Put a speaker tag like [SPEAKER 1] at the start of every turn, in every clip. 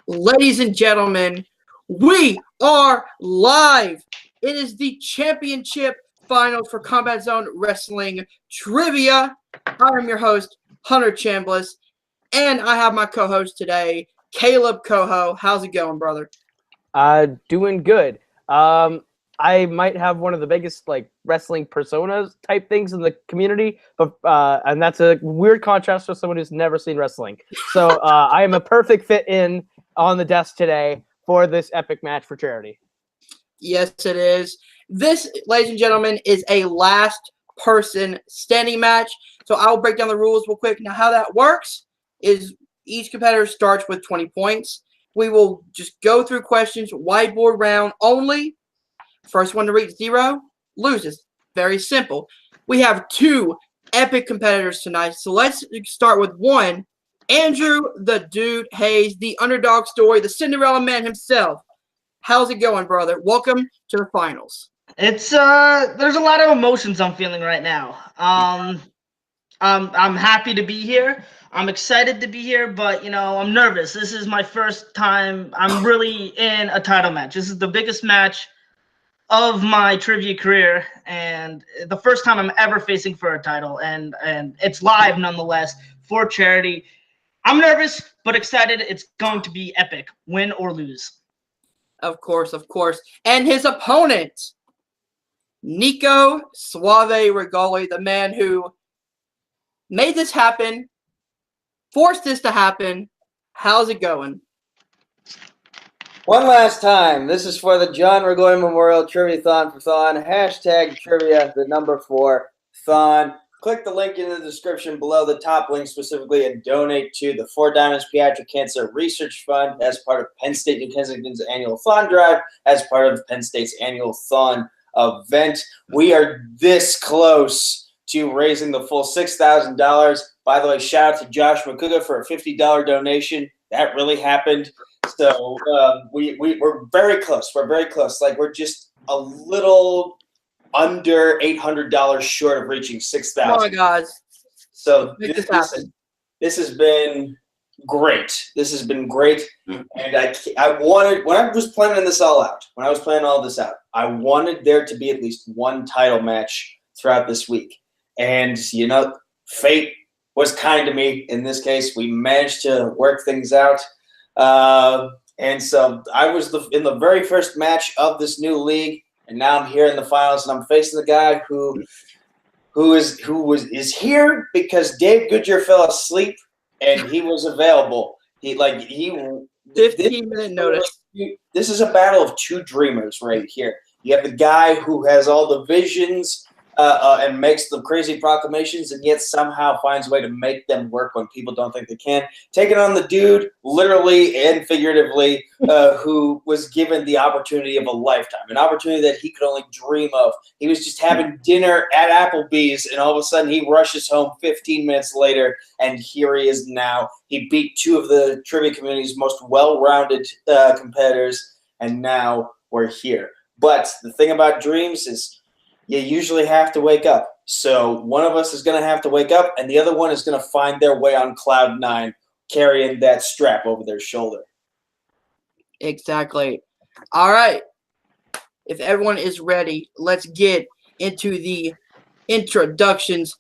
[SPEAKER 1] Ladies and gentlemen, we are live. It is the championship finals for Combat Zone Wrestling Trivia. I am your host, Hunter Chambliss, and I have my co-host today, Caleb Coho. How's it going, brother?
[SPEAKER 2] Doing good. I might have one of the biggest wrestling personas type things in the community, but and that's a weird contrast for someone who's never seen wrestling. So I am a perfect fit in on the desk today for this epic match for charity.
[SPEAKER 1] Yes, it is. This, ladies and gentlemen, is a last person standing match. So I will break down the rules real quick. Now, how that works is each competitor starts with 20 points. We will just go through questions, whiteboard round only. First one to reach 0 loses. Very simple. We have 2 epic competitors tonight. So let's start with one. Andrew, the Dude Hayes, the underdog story, the Cinderella man himself. How's it going, brother? Welcome to the finals.
[SPEAKER 3] It's there's a lot of emotions I'm feeling right now. I'm happy to be here. I'm excited to be here, but I'm nervous. This is my first time I'm really in a title match. This is the biggest match of my trivia career, and the first time I'm ever facing for a title, and it's live nonetheless for charity. I'm nervous but excited. It's going to be epic, win or lose.
[SPEAKER 1] Of course. And his opponent, NICO Suave Regali, the man who made this happen, forced this to happen. How's it going?
[SPEAKER 4] One last time, this is for the John Regali Memorial Trivia4THON for Thon. Hashtag trivia, the number 4, Thon. Click the link in the description below, the top link specifically, and donate to the 4 Diamonds Pediatric Cancer Research Fund as part of Penn State New Kensington's annual Thon Drive, as part of Penn State's annual Thon event. We are this close to raising the full $6,000. By the way, shout out to Josh McCouga for a $50 donation. That really happened. So we're very close. We're very close. We're just a little under $800 short of reaching $6,000.
[SPEAKER 1] Oh my God!
[SPEAKER 4] So
[SPEAKER 1] make this happen.
[SPEAKER 4] This has been great. This has been great, and I wanted, when I was planning this all out, when I was planning all this out, I wanted there to be at least one title match throughout this week, and fate was kind to me in this case. We managed to work things out. And so I was in the very first match of this new league, and now I'm here in the finals, and I'm facing the guy who is here because Dave Goodyear fell asleep and he was available.
[SPEAKER 1] 15-minute notice.
[SPEAKER 4] This is a battle of 2 dreamers right here. You have the guy who has all the visions and makes the crazy proclamations, and yet somehow finds a way to make them work when people don't think they can. Taking on the dude, literally and figuratively, who was given the opportunity of a lifetime, an opportunity that he could only dream of. He was just having dinner at Applebee's, and all of a sudden he rushes home 15 minutes later, and here he is now. He beat 2 of the trivia community's most well-rounded competitors, and now we're here. But the thing about dreams is, you usually have to wake up. So one of us is going to have to wake up, and the other one is going to find their way on cloud 9, carrying that strap over their shoulder.
[SPEAKER 1] Exactly. All right. If everyone is ready, let's get into the introductions.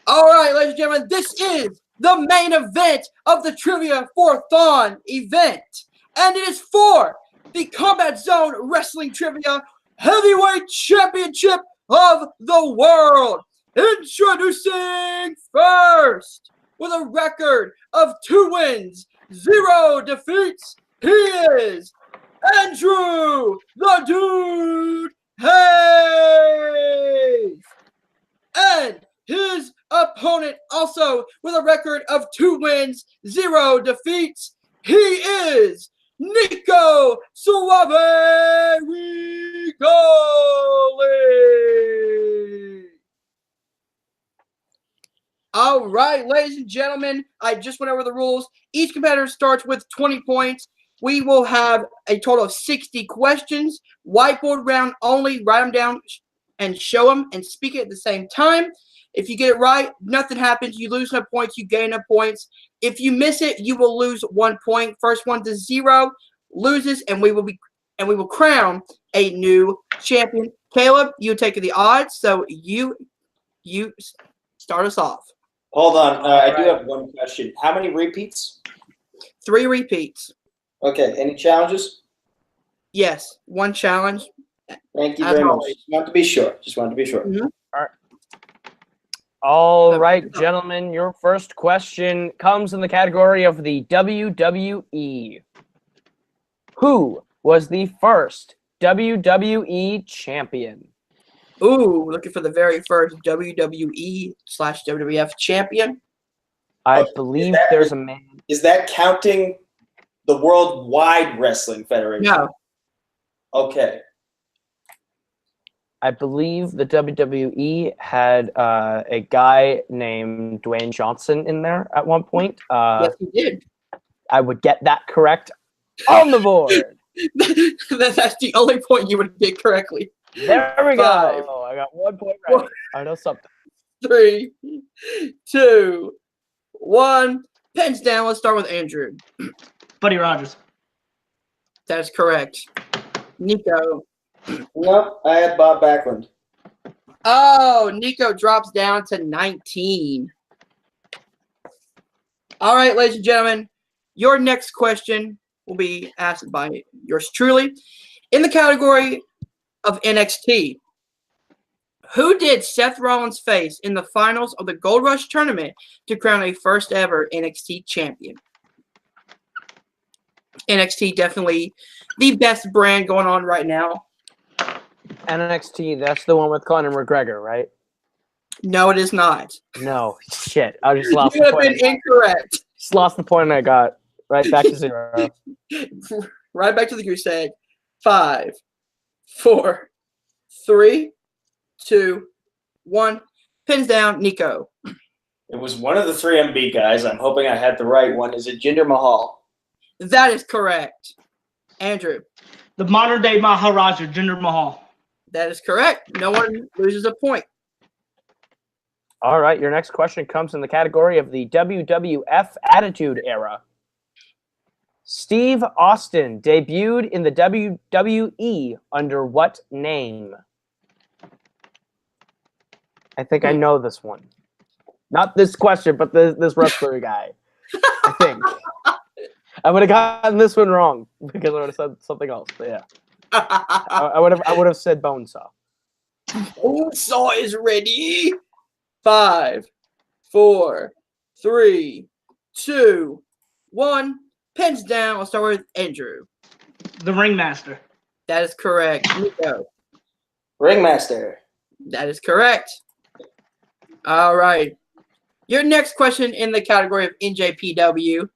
[SPEAKER 1] All right, ladies and gentlemen, this is the main event of the Trivia4THON event, and it is for the Combat Zone Wrestling Trivia Heavyweight Championship of the world. Introducing first, with a record of 2 wins, 0 defeats, he is Andrew the Dude Hayes. And his opponent, also with a record of 2 wins, 0 defeats, he is NICO Suave Regali. All right, ladies and gentlemen, I just went over the rules. Each competitor starts with 20 points. We will have a total of 60 questions. Whiteboard round only. Write them down and show them and speak it at the same time. If you get it right, nothing happens. You lose no points. You gain no points. If you miss it, you will lose 1 point. First one to 0 loses, and we will crown a new champion. Caleb, you take the odds, so you start us off.
[SPEAKER 4] Hold on. I do have one question. How many repeats?
[SPEAKER 1] 3 repeats.
[SPEAKER 4] Okay. Any challenges?
[SPEAKER 1] Yes, 1 challenge.
[SPEAKER 4] Thank you
[SPEAKER 1] As
[SPEAKER 4] very much.
[SPEAKER 1] always.
[SPEAKER 4] Just wanted to be sure.
[SPEAKER 1] Mhm.
[SPEAKER 2] All right, gentlemen, your first question comes in the category of the WWE. Who was the first WWE champion?
[SPEAKER 1] Ooh, looking for the very first WWE/WWF champion.
[SPEAKER 2] I believe there's a man.
[SPEAKER 4] Is that counting the Worldwide Wrestling Federation?
[SPEAKER 1] No.
[SPEAKER 4] Okay.
[SPEAKER 2] I believe the WWE had a guy named Dwayne Johnson in there at one point.
[SPEAKER 1] Yes, he did.
[SPEAKER 2] I would get that correct on the board.
[SPEAKER 1] That's the only point you would get correctly.
[SPEAKER 2] There we
[SPEAKER 1] 5,
[SPEAKER 2] go. I got 1 point right. I know something.
[SPEAKER 1] 3, 2, 1. Pens down. Let's start with Andrew.
[SPEAKER 3] Buddy Rogers.
[SPEAKER 1] That is correct. Nico.
[SPEAKER 4] No, I had Bob Backlund.
[SPEAKER 1] Oh, Nico drops down to 19. All right, ladies and gentlemen, your next question will be asked by yours truly. In the category of NXT, who did Seth Rollins face in the finals of the Gold Rush tournament to crown a first ever NXT champion? NXT definitely the best brand going on right now.
[SPEAKER 2] NXT, that's the one with Conor McGregor, right?
[SPEAKER 1] No, it is not.
[SPEAKER 2] No. Shit. I just lost
[SPEAKER 1] You
[SPEAKER 2] the
[SPEAKER 1] have
[SPEAKER 2] point.
[SPEAKER 1] been incorrect.
[SPEAKER 2] Just lost the point I got. Right back to 0.
[SPEAKER 1] Right back to the crusade. 5, 4, 3, 2, 1. Pins down, Nico.
[SPEAKER 4] It was one of the 3MB guys. I'm hoping I had the right one. Is it Jinder Mahal?
[SPEAKER 1] That is correct. Andrew.
[SPEAKER 3] The modern day Maharaja, Jinder Mahal.
[SPEAKER 1] That is correct. No one loses a point.
[SPEAKER 2] All right, your next question comes in the category of the WWF Attitude Era. Steve Austin debuted in the WWE under what name? I think I know this one. Not this question, but this wrestler guy. I think. I would have gotten this one wrong because I would have said something else. But yeah, I would have said Bonesaw.
[SPEAKER 1] Bonesaw is ready. 5, 4, 3, 2, 1. Pens down. I'll start with Andrew.
[SPEAKER 3] The Ringmaster.
[SPEAKER 1] That is correct. Nico.
[SPEAKER 4] Ringmaster.
[SPEAKER 1] That is correct. All right. Your next question in the category of NJPW.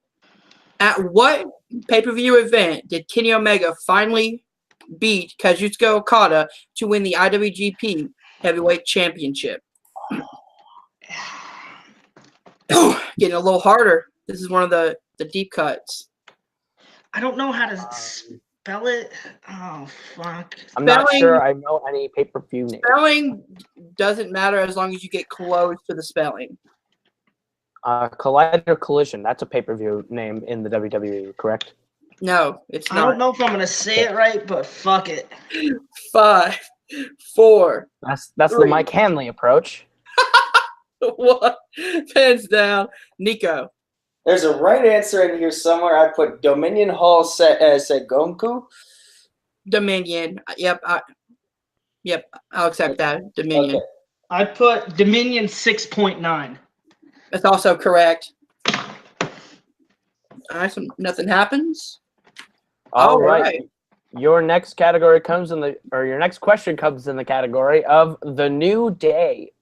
[SPEAKER 1] At what pay-per-view event did Kenny Omega finally beat Kazuchika Okada to win the IWGP Heavyweight Championship? Getting a little harder. This is one of the deep cuts.
[SPEAKER 3] I don't know how to spell it. Oh, fuck.
[SPEAKER 2] I'm not sure I know any pay-per-view name.
[SPEAKER 1] Spelling doesn't matter as long as you get close to the spelling.
[SPEAKER 2] Collider Collision. That's a pay-per-view name in the WWE, correct?
[SPEAKER 1] No, it's
[SPEAKER 3] I
[SPEAKER 1] not.
[SPEAKER 3] don't know if I'm going to say it right, but fuck it.
[SPEAKER 1] 5, 4.
[SPEAKER 2] That's
[SPEAKER 1] 3.
[SPEAKER 2] the Mike Hanley approach.
[SPEAKER 1] 1. Pens down. Nico.
[SPEAKER 4] There's a right answer in here somewhere. I put Dominion Hall Segonku.
[SPEAKER 1] Dominion. Yep. I'll accept that. Dominion.
[SPEAKER 4] Okay.
[SPEAKER 3] I put Dominion 6.9.
[SPEAKER 1] That's also correct. All right, so nothing happens.
[SPEAKER 2] All right. Your next category comes in your next question comes in the category of the New Day.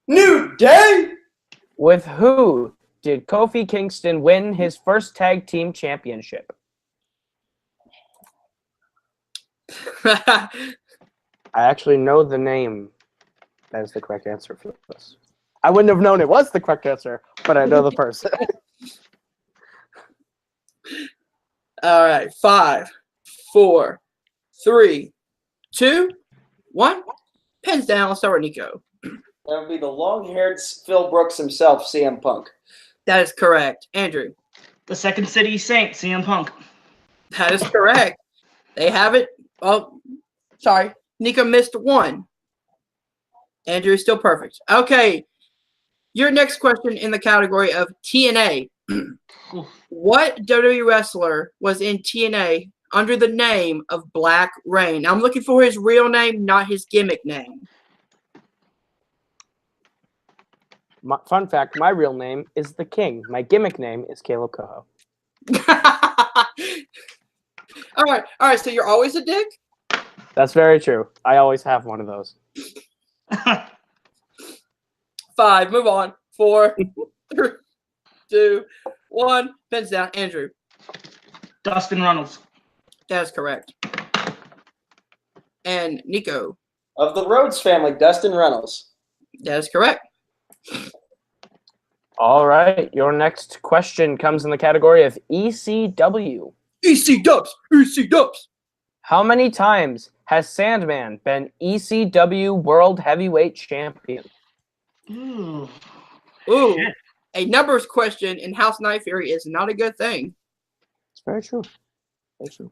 [SPEAKER 4] New Day?
[SPEAKER 2] With who did Kofi Kingston win his first tag team championship? I actually know the name. That is the correct answer for this. I wouldn't have known it was the correct answer, but I know the person.
[SPEAKER 1] All right. 5, 4, 3, 2, 1. Pens down. Let's start with Nico.
[SPEAKER 4] That would be the long-haired Phil Brooks himself, CM Punk.
[SPEAKER 1] That is correct. Andrew.
[SPEAKER 3] The Second City Saint, CM Punk.
[SPEAKER 1] That is correct. They have it. Oh, sorry. Nico missed one. Andrew is still perfect. Okay. Your next question in the category of TNA. What WWE wrestler was in TNA under the name of Black Rain? Now, I'm looking for his real name, not his gimmick name.
[SPEAKER 2] Fun fact, my real name is The King. My gimmick name is Caleb Coho.
[SPEAKER 1] All right. So you're always a dick?
[SPEAKER 2] That's very true. I always have one of those.
[SPEAKER 1] 5. Move on. 4, 3, 2, 1. Pins down. Andrew.
[SPEAKER 3] Dustin Runnels.
[SPEAKER 1] That is correct. And Nico.
[SPEAKER 4] Of the Rhodes family, Dustin Runnels.
[SPEAKER 1] That is correct.
[SPEAKER 2] All right. Your next question comes in the category of ECW.
[SPEAKER 1] EC Dubs. EC Dubs.
[SPEAKER 2] How many times has Sandman been ECW World Heavyweight Champion?
[SPEAKER 3] Ooh.
[SPEAKER 1] Ooh. A numbers question in House Night Fury is not a good thing.
[SPEAKER 2] It's very true. Very true.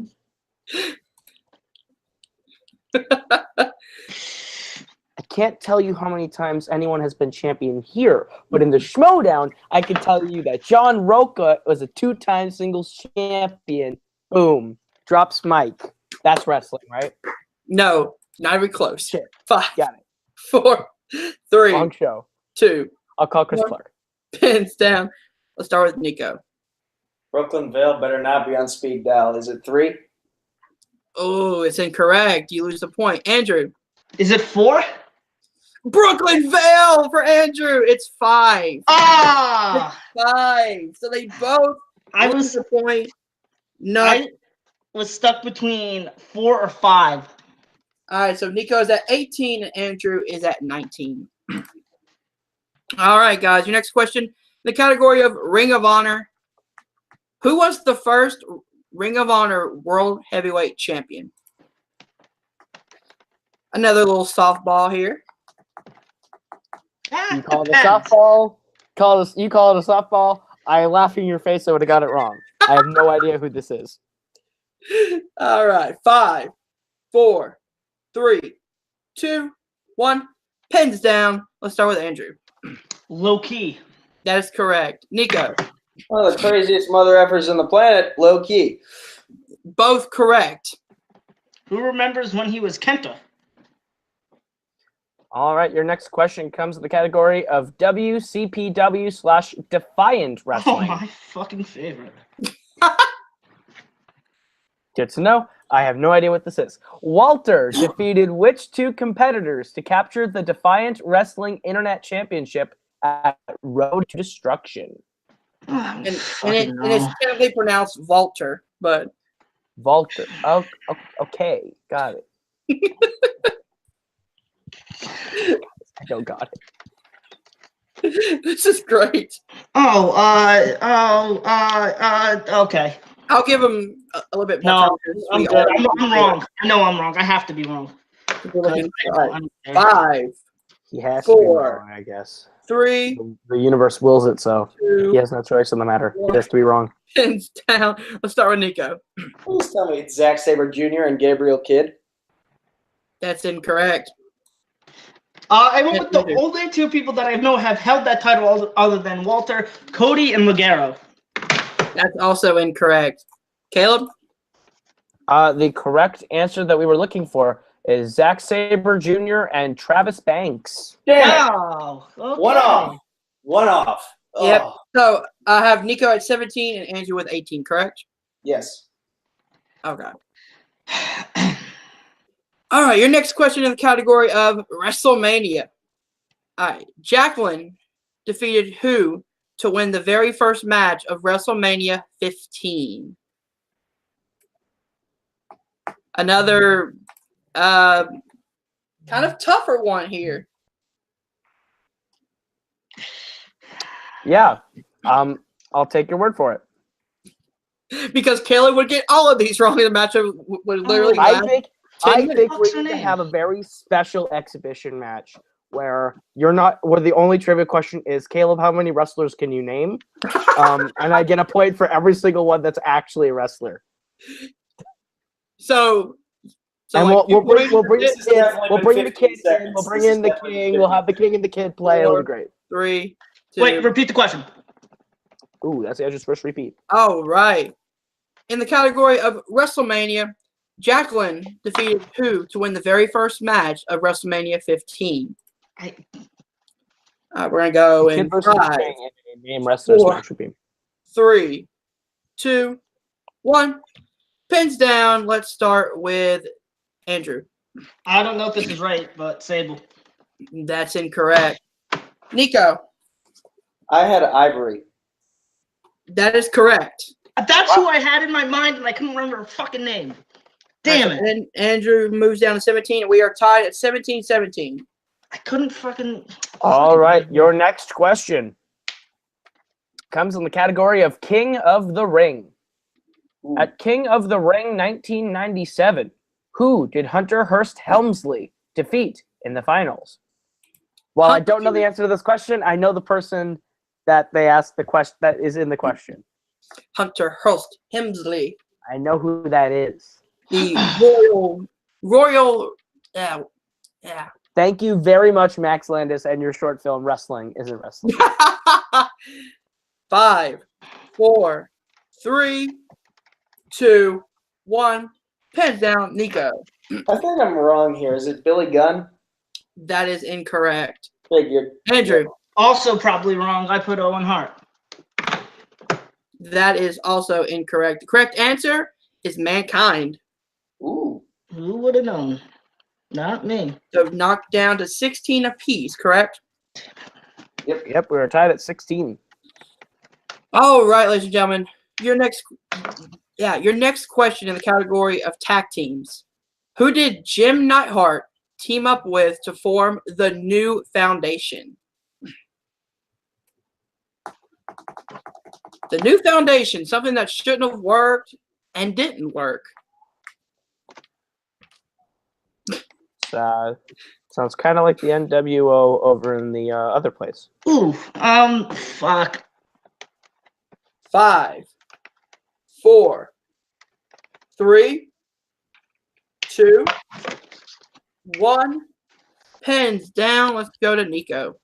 [SPEAKER 2] I can't tell you how many times anyone has been champion here, but in the Schmodown, I can tell you that John Roca was a 2-time singles champion. Boom. Drops mic. That's wrestling, right?
[SPEAKER 1] No, not even close.
[SPEAKER 2] Shit.
[SPEAKER 1] 5,
[SPEAKER 2] Got it.
[SPEAKER 1] 4, 3,
[SPEAKER 2] Wrong show.
[SPEAKER 1] 2.
[SPEAKER 2] I'll call Chris
[SPEAKER 1] 1.
[SPEAKER 2] Clark.
[SPEAKER 1] Pins down. Let's start with Nico.
[SPEAKER 4] Brooklyn Vale better not be on speed dial. Is it 3?
[SPEAKER 1] Oh, it's incorrect. You lose the point. Andrew.
[SPEAKER 3] Is it 4?
[SPEAKER 1] Brooklyn Vale for Andrew. It's 5.
[SPEAKER 3] Ah!
[SPEAKER 1] 5. So they both
[SPEAKER 3] I
[SPEAKER 1] lose
[SPEAKER 3] was
[SPEAKER 1] the point. No.
[SPEAKER 3] I was stuck between 4 or 5.
[SPEAKER 1] All right, so Nico is at 18 and Andrew is at 19. All right, guys, your next question in the category of Ring of Honor. Who was the first Ring of Honor World Heavyweight Champion? Another little softball here.
[SPEAKER 2] You call it a softball. You call it a softball. I laugh in your face. I would have got it wrong. I have no idea who this is.
[SPEAKER 1] All right, 5, 4, 3, 2, 1. Pens down. Let's start with Andrew.
[SPEAKER 3] Low key.
[SPEAKER 1] That is correct. Nico.
[SPEAKER 4] One of the craziest mother effers on the planet, low key.
[SPEAKER 1] Both correct.
[SPEAKER 3] Who remembers when he was Kenta?
[SPEAKER 2] All right, your next question comes in the category of WCPW/Defiant
[SPEAKER 3] Oh,
[SPEAKER 2] Wrestling.
[SPEAKER 3] my fucking favorite.
[SPEAKER 2] Good to know. I have no idea what this is. Walter defeated which 2 competitors to capture the Defiant Wrestling Internet Championship at Road to Destruction?
[SPEAKER 1] And it's technically pronounced Walter, but
[SPEAKER 2] Walter. Oh, okay. Got it. I don't got it.
[SPEAKER 1] this is great.
[SPEAKER 3] Okay.
[SPEAKER 1] I'll give him a little bit more
[SPEAKER 3] No,
[SPEAKER 1] time. because
[SPEAKER 3] I'm
[SPEAKER 1] we
[SPEAKER 3] good.
[SPEAKER 1] already-
[SPEAKER 3] I'm wrong. I know I'm wrong. I have to be wrong.
[SPEAKER 1] All right.
[SPEAKER 3] I'm-
[SPEAKER 1] 5,
[SPEAKER 2] He has to be
[SPEAKER 1] 4.
[SPEAKER 2] wrong, I guess.
[SPEAKER 1] 3,
[SPEAKER 2] The universe wills it, so
[SPEAKER 1] 2.
[SPEAKER 2] he has no choice in the matter. He has to be wrong.
[SPEAKER 1] Pins down. Let's start with Nico.
[SPEAKER 4] Please tell me it's Zack Sabre Jr. and Gabriel Kidd.
[SPEAKER 1] That's incorrect.
[SPEAKER 3] I went with the only 2 people that I know have held that title other than Walter, Cody, and Ligero.
[SPEAKER 1] That's also incorrect. Caleb?
[SPEAKER 2] The correct answer that we were looking for is Zack Sabre Jr. and Travis Banks.
[SPEAKER 4] Damn it.
[SPEAKER 3] Wow. Okay.
[SPEAKER 4] One off.
[SPEAKER 1] Yep.
[SPEAKER 4] Oh,
[SPEAKER 1] So I have Nico at 17 and Andrew with 18, correct?
[SPEAKER 4] yes.
[SPEAKER 1] Okay. All right, your next question in the category of WrestleMania. All right, Jacqueline defeated who to win the very first match of WrestleMania 15? Another kind of tougher one here.
[SPEAKER 2] Yeah. I'll take your word for it.
[SPEAKER 1] Because Caleb would get all of these wrong in the match would literally
[SPEAKER 2] I
[SPEAKER 1] last
[SPEAKER 2] think
[SPEAKER 1] 10
[SPEAKER 2] I
[SPEAKER 1] minutes.
[SPEAKER 2] think
[SPEAKER 3] What's
[SPEAKER 2] we
[SPEAKER 3] her
[SPEAKER 2] need to
[SPEAKER 3] name?
[SPEAKER 2] have a very special exhibition match where the only trivia question is, Caleb, how many wrestlers can you name? And I get a point for every single one that's actually a wrestler.
[SPEAKER 1] So
[SPEAKER 2] And
[SPEAKER 1] like,
[SPEAKER 2] we'll bring the
[SPEAKER 4] This has
[SPEAKER 2] kid.
[SPEAKER 4] definitely
[SPEAKER 2] We'll
[SPEAKER 4] been
[SPEAKER 2] bring the
[SPEAKER 4] 15
[SPEAKER 2] kid in.
[SPEAKER 4] seconds.
[SPEAKER 2] We'll bring
[SPEAKER 4] This
[SPEAKER 2] in the
[SPEAKER 4] has definitely
[SPEAKER 2] king.
[SPEAKER 4] been
[SPEAKER 2] We'll have the king and the kid play. It'll be great.
[SPEAKER 1] 3, 2.
[SPEAKER 3] Wait, repeat the question.
[SPEAKER 2] Ooh, that's Andrew's first repeat.
[SPEAKER 1] All right. In the category of Wrestlemania, Jacqueline defeated who to win the very first match of WrestleMania 15? We're gonna go in
[SPEAKER 2] Kid versus
[SPEAKER 1] 5,
[SPEAKER 2] king and name wrestlers
[SPEAKER 1] 4,
[SPEAKER 2] match repeat.
[SPEAKER 1] 3, 2, 1. Pins down. Let's start with Andrew.
[SPEAKER 3] I don't know if this is right, but Sable.
[SPEAKER 1] That's incorrect. Nico.
[SPEAKER 4] I had Ivory.
[SPEAKER 1] That is correct.
[SPEAKER 3] That's who I had in my mind, and I couldn't remember her fucking name. Damn it.
[SPEAKER 1] And Andrew moves down to 17, and we are tied at 17-17.
[SPEAKER 3] I couldn't fucking...
[SPEAKER 2] All right, your next question comes in the category of King of the Ring.
[SPEAKER 4] Ooh.
[SPEAKER 2] At King of the Ring 1997, who did Hunter Hearst-Helmsley defeat in the finals? Well, I don't know the answer to this question. I know the person that they asked the question that is in the question.
[SPEAKER 1] Hunter Hearst-Helmsley.
[SPEAKER 2] I know who that is.
[SPEAKER 1] The royal, yeah.
[SPEAKER 2] Thank you very much, Max Landis, and your short film Wrestling Isn't Wrestling.
[SPEAKER 1] 5, 4, 3, 2, 1. Pens down, Nico.
[SPEAKER 4] I think I'm wrong here. Is it Billy Gunn?
[SPEAKER 1] That is incorrect.
[SPEAKER 4] Figured.
[SPEAKER 1] Andrew.
[SPEAKER 3] Also probably wrong. I put Owen Hart.
[SPEAKER 1] That is also incorrect. The correct answer is Mankind.
[SPEAKER 4] Ooh.
[SPEAKER 3] Who would have known? Not me.
[SPEAKER 1] So knocked down to 16 apiece, correct?
[SPEAKER 2] Yep, we were tied at 16.
[SPEAKER 1] All right, ladies and gentlemen. Your next question in the category of tag teams. Who did Jim Neidhart team up with to form the New Foundation? The New Foundation, something that shouldn't have worked and didn't work.
[SPEAKER 2] Sounds kind of like the NWO over in the other place.
[SPEAKER 3] Ooh, fuck.
[SPEAKER 1] 5, 4, 3, 2, 1. Pens down. Let's go to Nico.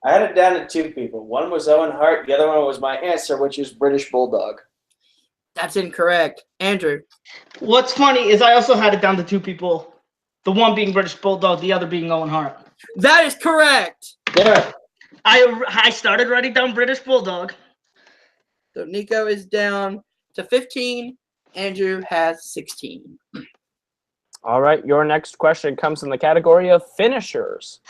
[SPEAKER 4] I had it down to 2 people. One was Owen Hart. The other one was my answer, which is British Bulldog.
[SPEAKER 1] That's incorrect. Andrew.
[SPEAKER 3] What's funny is I also had it down to 2 people. The one being British Bulldog, the other being Owen Hart.
[SPEAKER 1] That is correct.
[SPEAKER 4] Yeah.
[SPEAKER 3] I started writing down British Bulldog.
[SPEAKER 1] So Nico is down to 15. Andrew has 16.
[SPEAKER 2] All right, your next question comes in the category of finishers.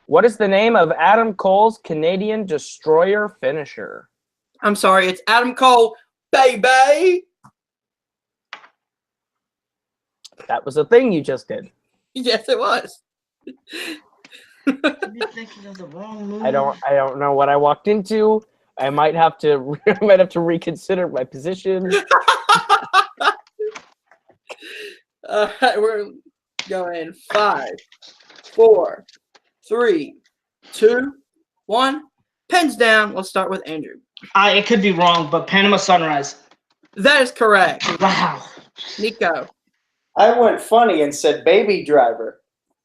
[SPEAKER 2] What is the name of Adam Cole's Canadian Destroyer finisher?
[SPEAKER 1] I'm sorry, it's Adam Cole, baby.
[SPEAKER 2] That was a thing you just did.
[SPEAKER 1] Yes, it was.
[SPEAKER 3] You're thinking of the wrong movie.
[SPEAKER 2] I don't know what I walked into. I might have to reconsider my position.
[SPEAKER 1] All right, we're going 5, 4, 3, 2, 1. Pens down. Let's start with Andrew.
[SPEAKER 3] It could be wrong, but Panama Sunrise.
[SPEAKER 1] That is correct.
[SPEAKER 3] Wow.
[SPEAKER 1] Nico.
[SPEAKER 4] I went funny and said Baby Driver.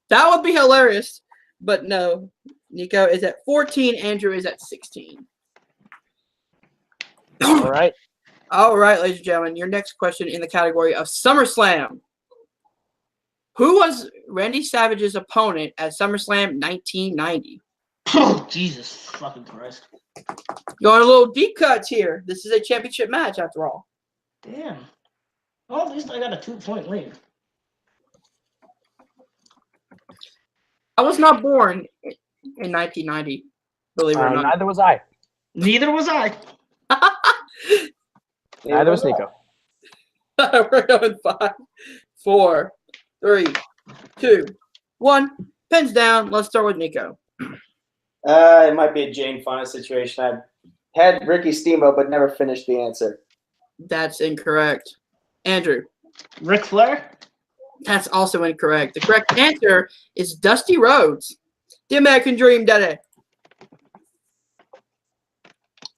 [SPEAKER 1] That would be hilarious, but no. Nico is at 14. Andrew is at 16.
[SPEAKER 2] All right.
[SPEAKER 1] All right, ladies and gentlemen. Your next question in the category of SummerSlam. Who was Randy Savage's opponent at SummerSlam 1990?
[SPEAKER 3] Oh, Jesus fucking Christ.
[SPEAKER 1] Going a little deep cuts here. This is a championship match, after all.
[SPEAKER 3] Damn. Well, at least I got a 2-point lead.
[SPEAKER 1] I was not born in 1990, believe it or not.
[SPEAKER 2] Neither was I.
[SPEAKER 3] Neither was I.
[SPEAKER 2] Neither was Nico.
[SPEAKER 1] We're going 5, 4, 3, 2, 1. Pens down. Let's start with Nico.
[SPEAKER 4] It might be a Jane Fonda situation. I had Ricky Steamboat, but never finished the answer.
[SPEAKER 1] That's incorrect. Andrew.
[SPEAKER 3] Ric Flair?
[SPEAKER 1] That's also incorrect. The correct answer is Dusty Rhodes, the American Dream Daddy.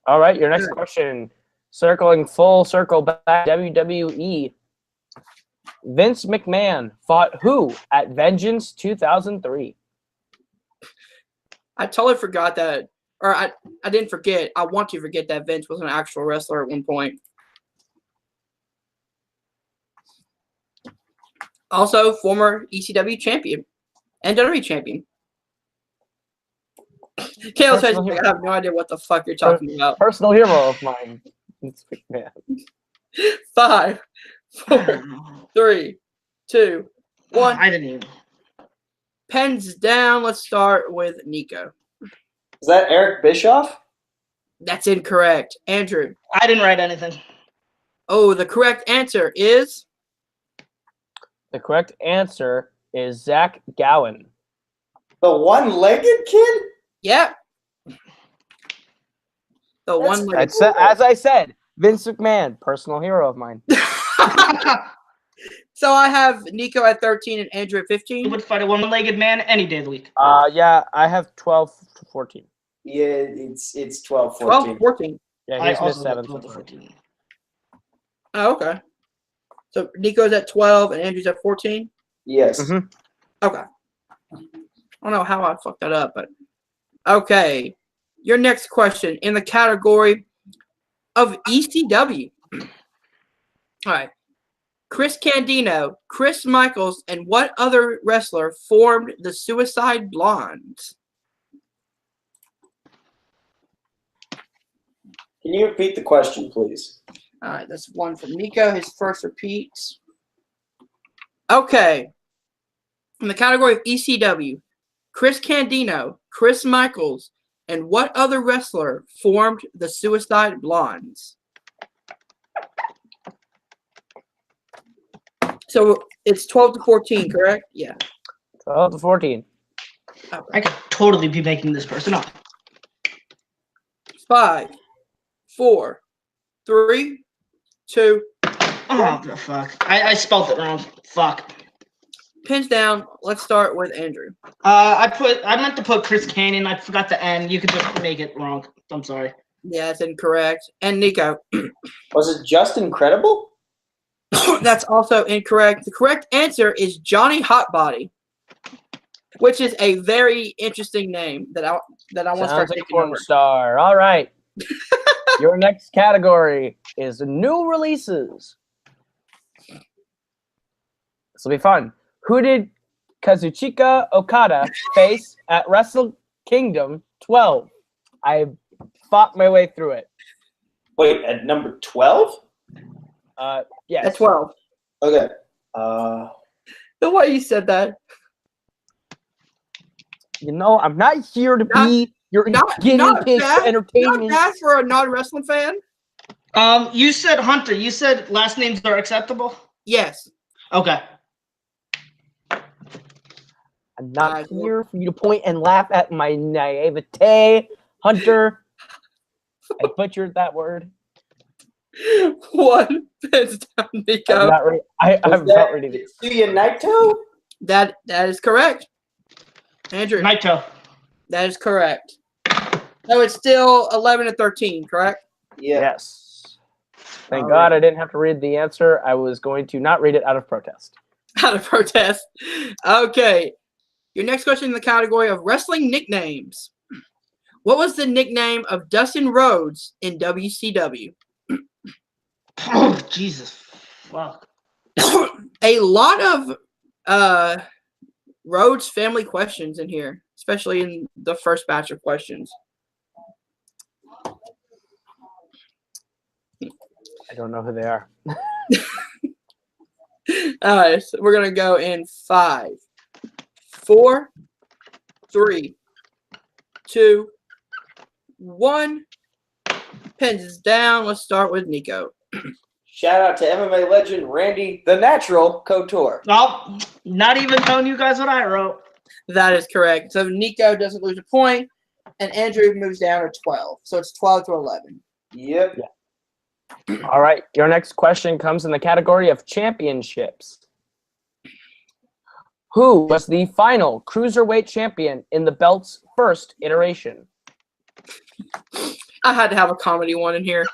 [SPEAKER 2] All right, your next question. Circling full circle back, WWE. Vince McMahon fought who at Vengeance 2003?
[SPEAKER 1] I totally forgot that, or I didn't forget. I want to forget that Vince was an actual wrestler at one point. Also, former ECW champion and WWE champion. Kale says, I have no idea what the fuck you're talking about.
[SPEAKER 2] Personal hero of mine. Vince McMahon.
[SPEAKER 1] 5, 4, 3, 2, 1.
[SPEAKER 3] I didn't even.
[SPEAKER 1] Pens down. Let's start with NICO.
[SPEAKER 4] Is that Eric Bischoff?
[SPEAKER 1] That's incorrect. Andrew.
[SPEAKER 3] I didn't write anything.
[SPEAKER 1] Oh, the correct answer is?
[SPEAKER 2] The correct answer is Zach Gowen.
[SPEAKER 4] The one-legged kid?
[SPEAKER 1] Yeah. The one.
[SPEAKER 2] As I said, Vince McMahon, personal hero of mine.
[SPEAKER 1] So I have NICO at 13 and Andrew at
[SPEAKER 3] You
[SPEAKER 1] 15.
[SPEAKER 3] would fight a one-legged man any day of the week.
[SPEAKER 2] Yeah, I have 12 to 14.
[SPEAKER 4] Yeah, it's 12,
[SPEAKER 1] 12,
[SPEAKER 4] 14.
[SPEAKER 1] 14.
[SPEAKER 2] Yeah,
[SPEAKER 3] I
[SPEAKER 2] he's missed
[SPEAKER 3] also
[SPEAKER 2] 7
[SPEAKER 3] got
[SPEAKER 2] so
[SPEAKER 3] 12 to
[SPEAKER 2] far.
[SPEAKER 3] 14.
[SPEAKER 1] Oh, okay. So Nico's at 12 and Andrew's at 14.
[SPEAKER 4] Yes.
[SPEAKER 2] Mhm.
[SPEAKER 1] Okay. I don't know how I fucked that up, but okay. Your next question in the category of ECW. All right. Chris Candido, Chris Michaels, and what other wrestler formed the Suicide Blondes?
[SPEAKER 4] Can you repeat the question, please?
[SPEAKER 1] All right, that's one from Nico. His first repeat. Okay. In the category of ECW, Chris Candido, Chris Michaels, and what other wrestler formed the Suicide Blondes? So it's 12 to 14, correct? Yeah.
[SPEAKER 2] 12 to 14.
[SPEAKER 3] I could totally be making this person up.
[SPEAKER 1] 5, 4, 3, 2.
[SPEAKER 3] Oh, the fuck. I spelled it wrong. Fuck.
[SPEAKER 1] Pins down. Let's start with Andrew.
[SPEAKER 3] I meant to put Chris Canyon. I forgot the N. You could just make it wrong. I'm sorry.
[SPEAKER 1] Yeah, that's incorrect. And Nico.
[SPEAKER 4] Was it just incredible?
[SPEAKER 1] That's also incorrect. The correct answer is Johnny Hotbody, which is a very interesting name that I want to start
[SPEAKER 2] Sounds like
[SPEAKER 1] taking
[SPEAKER 2] porn
[SPEAKER 1] over.
[SPEAKER 2] star. All right. Your next category is new releases. This will be fun. Who did Kazuchika Okada face at Wrestle Kingdom 12? I fought my way through it.
[SPEAKER 4] Wait, at number 12?
[SPEAKER 2] Yes.
[SPEAKER 1] At 12.
[SPEAKER 4] Okay.
[SPEAKER 1] The way you said that.
[SPEAKER 2] You know, I'm not here to be your guinea pig for
[SPEAKER 1] Not
[SPEAKER 2] entertainment.
[SPEAKER 1] bad for a non-wrestling fan.
[SPEAKER 3] You said Hunter. You said last names are acceptable?
[SPEAKER 1] Yes.
[SPEAKER 3] Okay.
[SPEAKER 2] I'm not here for you to point and laugh at my naivete, Hunter. I butchered that word.
[SPEAKER 1] 1 pins down, Nico.
[SPEAKER 2] I'm not ready. I'm not ready to.
[SPEAKER 4] Tetsuya Naito?
[SPEAKER 1] That is correct. Andrew.
[SPEAKER 3] Naito.
[SPEAKER 1] That is correct. So it's still 11 to 13, correct?
[SPEAKER 4] Yeah.
[SPEAKER 2] Yes. Thank
[SPEAKER 1] All
[SPEAKER 2] God
[SPEAKER 1] right.
[SPEAKER 2] I didn't have to read the answer. I was going to not read it out of protest.
[SPEAKER 1] Out of protest. Okay. Your next question in the category of wrestling nicknames. What was the nickname of Dustin Rhodes in WCW?
[SPEAKER 3] Oh, Jesus. Fuck.
[SPEAKER 1] A lot of Rhodes family questions in here, especially in the first batch of questions.
[SPEAKER 2] I don't know who they are.
[SPEAKER 1] All right, so we're gonna go in 5, 4, 3, 2, 1. Pens is down. Let's start with Nico.
[SPEAKER 4] Shout out to MMA legend Randy the Natural Couture.
[SPEAKER 3] Well, not even telling you guys what I wrote.
[SPEAKER 1] That is correct. So Nico doesn't lose a point, and Andrew moves down to 12. So it's 12 to 11.
[SPEAKER 4] Yep.
[SPEAKER 2] All right. Your next question comes in the category of championships. Who was the final Cruiserweight champion in the belt's first iteration?
[SPEAKER 1] I had to have a comedy one in here.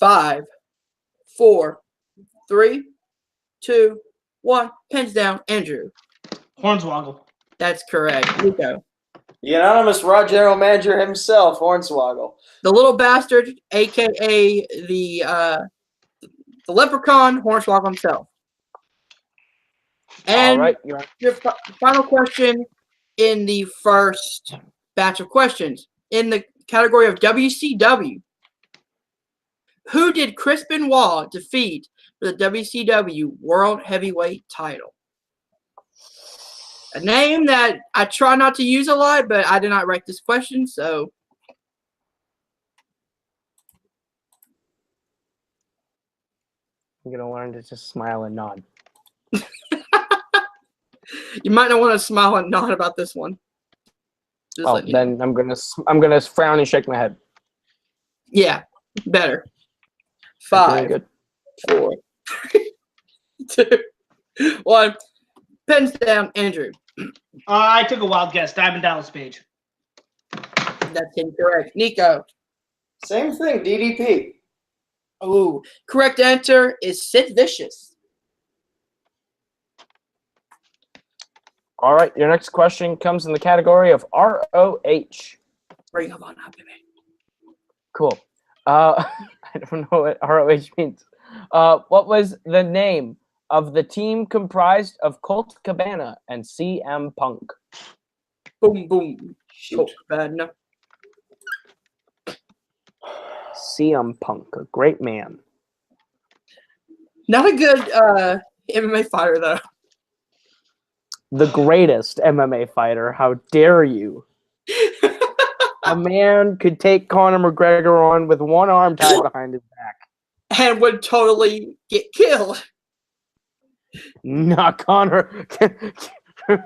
[SPEAKER 1] 5, 4, 3, 2, 1. Pens down, Andrew.
[SPEAKER 3] Hornswoggle.
[SPEAKER 1] That's correct. Nico.
[SPEAKER 4] The anonymous Raw general manager himself, Hornswoggle.
[SPEAKER 1] The little bastard, aka the leprechaun, Hornswoggle himself. And
[SPEAKER 2] All right.
[SPEAKER 1] your final question in the first batch of questions in the category of WCW. Who did Chris Benoit defeat for the WCW World Heavyweight title? A name that I try not to use a lot, but I did not write this question, so.
[SPEAKER 2] I'm going to learn to just smile and nod.
[SPEAKER 1] You might not want to smile and nod about this one. Just
[SPEAKER 2] Oh,
[SPEAKER 1] letting you know.
[SPEAKER 2] then I'm gonna frown and shake my head.
[SPEAKER 1] Yeah, better.
[SPEAKER 2] Doing
[SPEAKER 1] 5,
[SPEAKER 2] good.
[SPEAKER 1] 4, 2, 1. Pens down, Andrew.
[SPEAKER 3] I took a wild guess. Diamond Dallas Page.
[SPEAKER 1] That's incorrect. Nico.
[SPEAKER 4] Same thing, DDP.
[SPEAKER 1] Ooh, correct answer is Sid Vicious.
[SPEAKER 2] All right, your next question comes in the category of ROH.
[SPEAKER 1] Bring him on up, baby.
[SPEAKER 2] Cool. I don't know what ROH means. What was the name of the team comprised of Colt Cabana and CM Punk?
[SPEAKER 1] Boom, boom.
[SPEAKER 4] Shoot.
[SPEAKER 1] Bad enough.
[SPEAKER 2] CM Punk, a great man.
[SPEAKER 1] Not a good MMA fighter, though.
[SPEAKER 2] The greatest MMA fighter. How dare you? A man could take Conor McGregor on with one arm tied behind his back.
[SPEAKER 1] And would totally get killed.
[SPEAKER 2] Not Conor.
[SPEAKER 1] 5,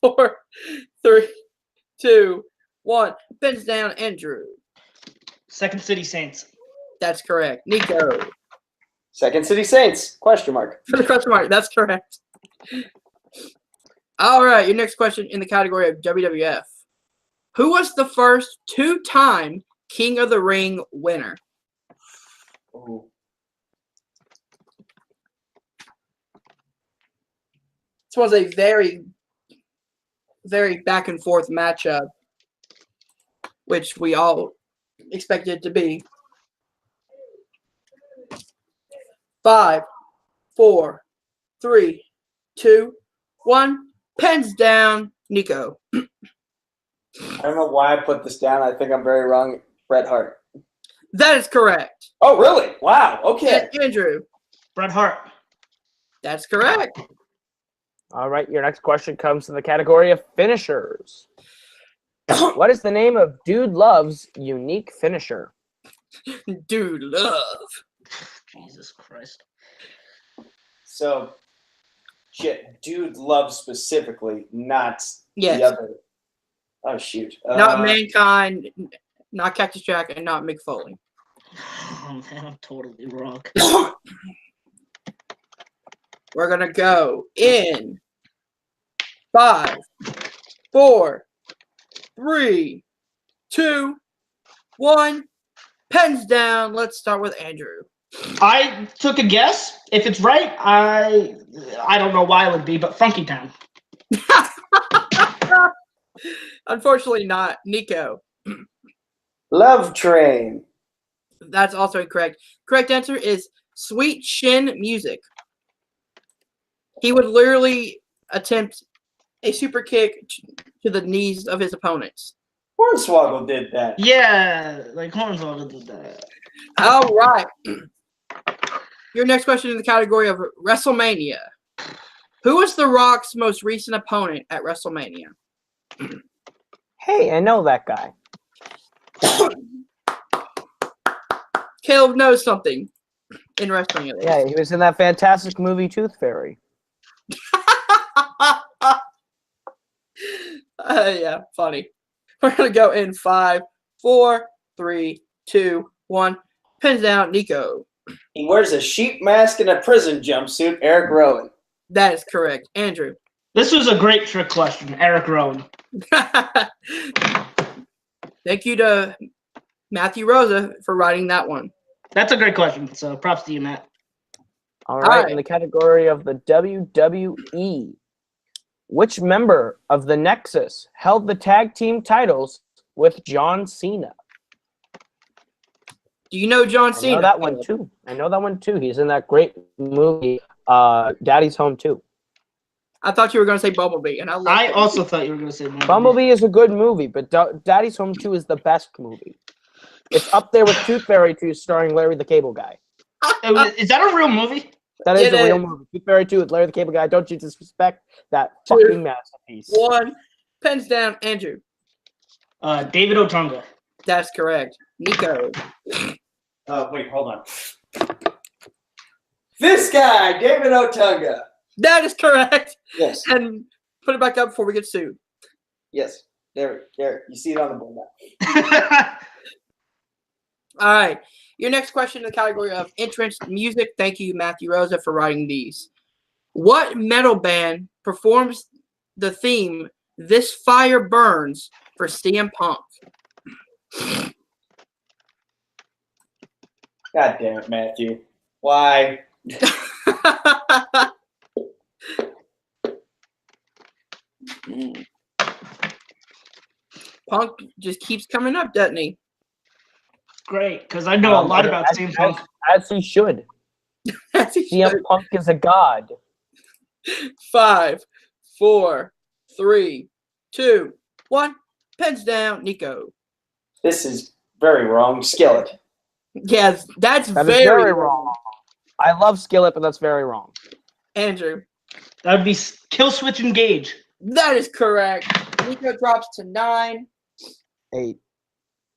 [SPEAKER 1] 4, 3, 2, 1. Pens down, Andrew.
[SPEAKER 3] Second City Saints.
[SPEAKER 1] That's correct. Nico.
[SPEAKER 4] Second City Saints? Question mark.
[SPEAKER 1] For the question mark, that's correct. All right, your next question in the category of WWF. Who was the first 2-time King of the Ring winner?
[SPEAKER 4] Ooh.
[SPEAKER 1] This was a very, very back and forth matchup, which we all expected it to be. 5, 4, 3, 2, 1. Pens down, Nico.
[SPEAKER 4] I don't know why I put this down. I think I'm very wrong. Bret Hart.
[SPEAKER 1] That is correct.
[SPEAKER 4] Oh, really? Wow. Okay.
[SPEAKER 1] And Andrew.
[SPEAKER 3] Bret Hart.
[SPEAKER 1] That's correct.
[SPEAKER 2] All right, your next question comes in the category of finishers. What is the name of Dude Love's unique finisher?
[SPEAKER 1] Dude, love.
[SPEAKER 3] Jesus Christ.
[SPEAKER 4] So, shit, Dude Love specifically, not
[SPEAKER 1] Yes.
[SPEAKER 4] the other. Oh, shoot.
[SPEAKER 1] Not Mankind, not Cactus Jack, and not Mick Foley.
[SPEAKER 3] Oh, man, I'm totally wrong.
[SPEAKER 1] We're going to go in 5, 4, 3, 2, 1. Pens down. Let's start with Andrew.
[SPEAKER 3] I took a guess. If it's right, I don't know why it would be, but Funky Town.
[SPEAKER 1] Unfortunately not. Nico.
[SPEAKER 4] Love Train.
[SPEAKER 1] That's also incorrect. Correct answer is Sweet Chin Music. He would literally attempt a super kick to the knees of his opponents.
[SPEAKER 4] Hornswoggle did that.
[SPEAKER 3] Yeah, like Hornswoggle did that.
[SPEAKER 1] All right. Your next question in the category of WrestleMania. Who was The Rock's most recent opponent at WrestleMania?
[SPEAKER 2] Hey, I know that guy.
[SPEAKER 1] Caleb knows something in wrestling at least.
[SPEAKER 2] Yeah, he was in that fantastic movie Tooth Fairy.
[SPEAKER 1] Yeah, funny. We're going to go in 5, 4, 3, 2, 1. Pens down, Nico.
[SPEAKER 4] He wears a sheep mask and a prison jumpsuit. Eric Rowan.
[SPEAKER 1] That is correct. Andrew.
[SPEAKER 3] This was a great trick question, Eric Rowan.
[SPEAKER 1] Thank you to Matthew Rosa for writing that one.
[SPEAKER 3] That's a great question. So props to you, Matt.
[SPEAKER 2] All right,
[SPEAKER 1] right.
[SPEAKER 2] in the category of the WWE, which member of the Nexus held the tag team titles with John Cena?
[SPEAKER 1] Do you know John
[SPEAKER 2] I
[SPEAKER 1] Cena?
[SPEAKER 2] know that one too. He's in that great movie, Daddy's Home 2.
[SPEAKER 1] I thought you were going to say Bumblebee, and
[SPEAKER 3] I also thought you were going to say
[SPEAKER 2] Bumblebee is a good movie, but Daddy's Home 2 is the best movie. It's up there with Tooth Fairy 2 starring Larry the Cable Guy.
[SPEAKER 3] Is that a real movie?
[SPEAKER 2] That is a real movie. Tooth Fairy 2 with Larry the Cable Guy. Don't you disrespect that
[SPEAKER 1] 2,
[SPEAKER 2] fucking masterpiece.
[SPEAKER 1] 1. Pens down, Andrew.
[SPEAKER 3] David Otunga.
[SPEAKER 1] That's correct. Nico.
[SPEAKER 4] Wait, hold on. This guy, David Otunga.
[SPEAKER 1] That is correct.
[SPEAKER 4] Yes.
[SPEAKER 1] And put it back up before we get sued.
[SPEAKER 4] Yes. There. You see it on the board now.
[SPEAKER 1] All right. Your next question in the category of entrance music. Thank you, Matthew Rosa, for writing these. What metal band performs the theme "This Fire Burns" for CM Punk?
[SPEAKER 4] God damn it, Matthew. Why?
[SPEAKER 1] Punk just keeps coming up, doesn't he?
[SPEAKER 3] Great, because I know a lot about CM Punk.
[SPEAKER 2] As he should. CM Punk is a god.
[SPEAKER 1] 5, 4, 3, 2, 1. Pens down, Nico.
[SPEAKER 4] This is very wrong. Skillet.
[SPEAKER 1] Yes, that's
[SPEAKER 2] That is
[SPEAKER 1] very
[SPEAKER 2] wrong. I love Skillet, but that's very wrong.
[SPEAKER 1] Andrew.
[SPEAKER 3] That would be Kill Switch Engage.
[SPEAKER 1] That is correct. Nico drops to 9.
[SPEAKER 2] 8.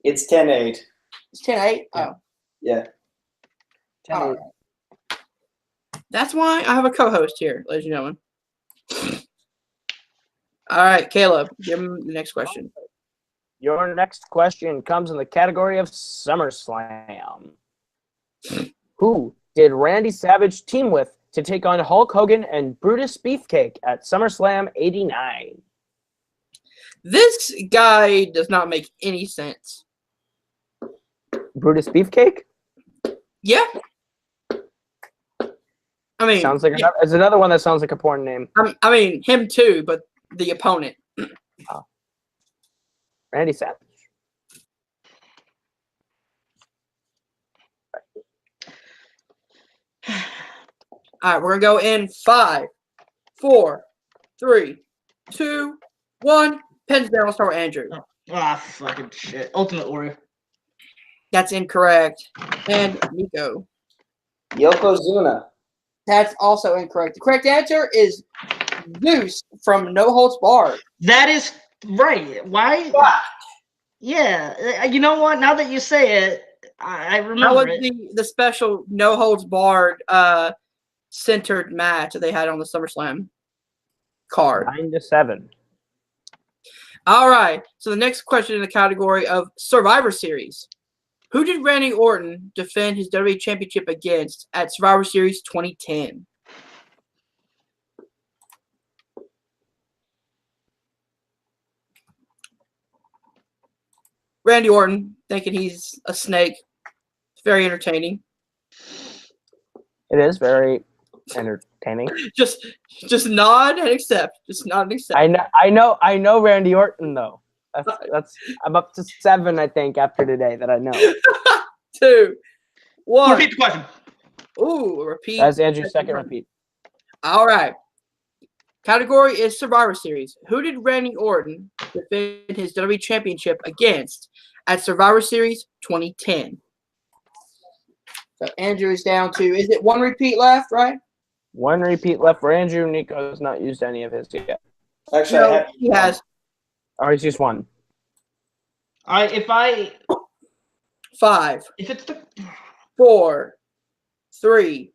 [SPEAKER 4] It's 10-8.
[SPEAKER 1] It's 10-8. Oh.
[SPEAKER 4] Yeah.
[SPEAKER 2] 10-8.
[SPEAKER 1] All right. That's why I have a co-host here, ladies and gentlemen. All right, Caleb, give him the next question.
[SPEAKER 2] Your next question comes in the category of SummerSlam. Who did Randy Savage team with to take on Hulk Hogan and Brutus Beefcake at SummerSlam 89?
[SPEAKER 1] This guy does not make any sense.
[SPEAKER 2] Brutus Beefcake?
[SPEAKER 1] Yeah. I mean,
[SPEAKER 2] Sounds like it's another one that sounds like a porn name.
[SPEAKER 1] I mean, him too, but the opponent.
[SPEAKER 2] Oh. Randy Savage.
[SPEAKER 1] All right, we're going to go in 5, 4, 3, 2, 1. Pens down. I'll start with Andrew.
[SPEAKER 3] Fucking shit. Ultimate Warrior.
[SPEAKER 1] That's incorrect. And Nico.
[SPEAKER 4] Yokozuna.
[SPEAKER 1] That's also incorrect. The correct answer is Zeus from No Holds Barred.
[SPEAKER 3] That is right. Why?
[SPEAKER 4] What?
[SPEAKER 3] Yeah. You know what? Now that you say it, I
[SPEAKER 1] That
[SPEAKER 3] remember
[SPEAKER 1] was
[SPEAKER 3] it.
[SPEAKER 1] the special No Holds Barred centered match that they had on the SummerSlam card.
[SPEAKER 2] 9-7.
[SPEAKER 1] All right. So the next question in the category of Survivor Series. Who did Randy Orton defend his WWE Championship against at Survivor Series 2010? Randy Orton, thinking he's a snake. It's very entertaining.
[SPEAKER 2] It is very entertaining.
[SPEAKER 1] Just nod and accept. Just nod and accept.
[SPEAKER 2] I know Randy Orton though. I'm up to 7, I think, after today that I know.
[SPEAKER 1] 2, 1.
[SPEAKER 3] Repeat the question.
[SPEAKER 1] Ooh, repeat.
[SPEAKER 2] That's Andrew's second repeat.
[SPEAKER 1] All right. Category is Survivor Series. Who did Randy Orton defend his WWE Championship against at Survivor Series 2010? So Andrew is down to, is it 1 repeat left, right?
[SPEAKER 2] 1 repeat left for Andrew. Nico has not used any of his yet.
[SPEAKER 4] Actually,
[SPEAKER 1] No, he has.
[SPEAKER 2] Or he's used 1.
[SPEAKER 3] If
[SPEAKER 1] 5,
[SPEAKER 3] it's the
[SPEAKER 1] 4, 3,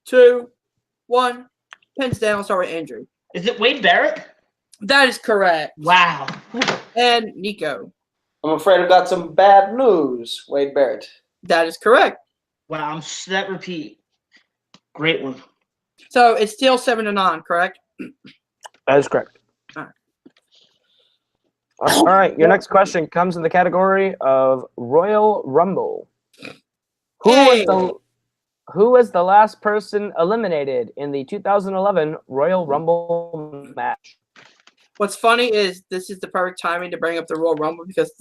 [SPEAKER 1] 2, 1. Pens down. Start with Andrew.
[SPEAKER 3] is it Wade Barrett?
[SPEAKER 1] That is correct.
[SPEAKER 3] Wow.
[SPEAKER 1] And Nico.
[SPEAKER 4] I'm afraid I've got some bad news, Wade Barrett.
[SPEAKER 1] That is correct.
[SPEAKER 3] Wow, that repeat. Great one.
[SPEAKER 1] So it's still 7-9, correct?
[SPEAKER 2] That is correct.
[SPEAKER 1] All right.
[SPEAKER 2] All right, your next question comes in the category of Royal Rumble. Who was the last person eliminated in the 2011 Royal Rumble match?
[SPEAKER 1] What's funny is this is the perfect timing to bring up the Royal Rumble because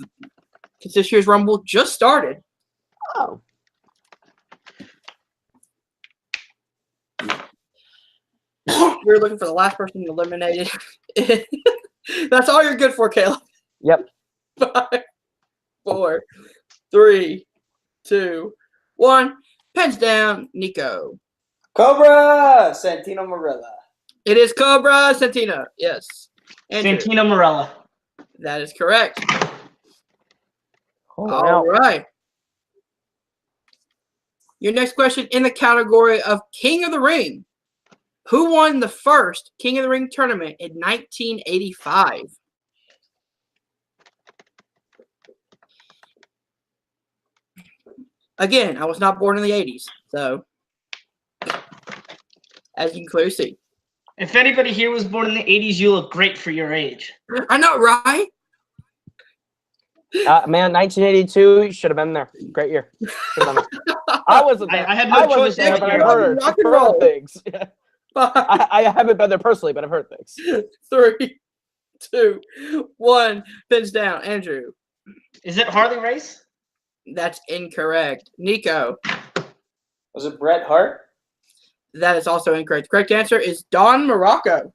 [SPEAKER 1] this year's Rumble just started.
[SPEAKER 2] Oh.
[SPEAKER 1] We're looking for the last person eliminated. That's all you're good for, Caleb.
[SPEAKER 2] Yep.
[SPEAKER 1] 5, 4, 3, 2, 1. Pens down, Nico.
[SPEAKER 4] Cobra Santino Marella.
[SPEAKER 1] It is Cobra Santina. Yes. Andrew.
[SPEAKER 3] Santino Marella.
[SPEAKER 1] That is correct.
[SPEAKER 2] Hold
[SPEAKER 1] All
[SPEAKER 2] out.
[SPEAKER 1] right. Your next question in the category of King of the Ring. Who won the first King of the Ring tournament in 1985? Again, I was not born in the 80s, so as you can clearly see.
[SPEAKER 3] If anybody here was born in the 80s, you look great for your age.
[SPEAKER 1] I know, right?
[SPEAKER 2] Man, 1982, you should have been there. Great year. I wasn't there.
[SPEAKER 3] I had no choice
[SPEAKER 2] there,
[SPEAKER 3] that
[SPEAKER 2] but
[SPEAKER 3] year.
[SPEAKER 2] I've heard,
[SPEAKER 1] Rock and roll.
[SPEAKER 2] things.
[SPEAKER 1] 5,
[SPEAKER 2] I haven't been there personally, but I've heard things.
[SPEAKER 1] 3, 2, 1. Pins down, Andrew.
[SPEAKER 3] Is it Harley Race?
[SPEAKER 1] That's incorrect. Nico.
[SPEAKER 4] Was it Bret Hart?
[SPEAKER 1] That is also incorrect. Correct answer is Don Morocco.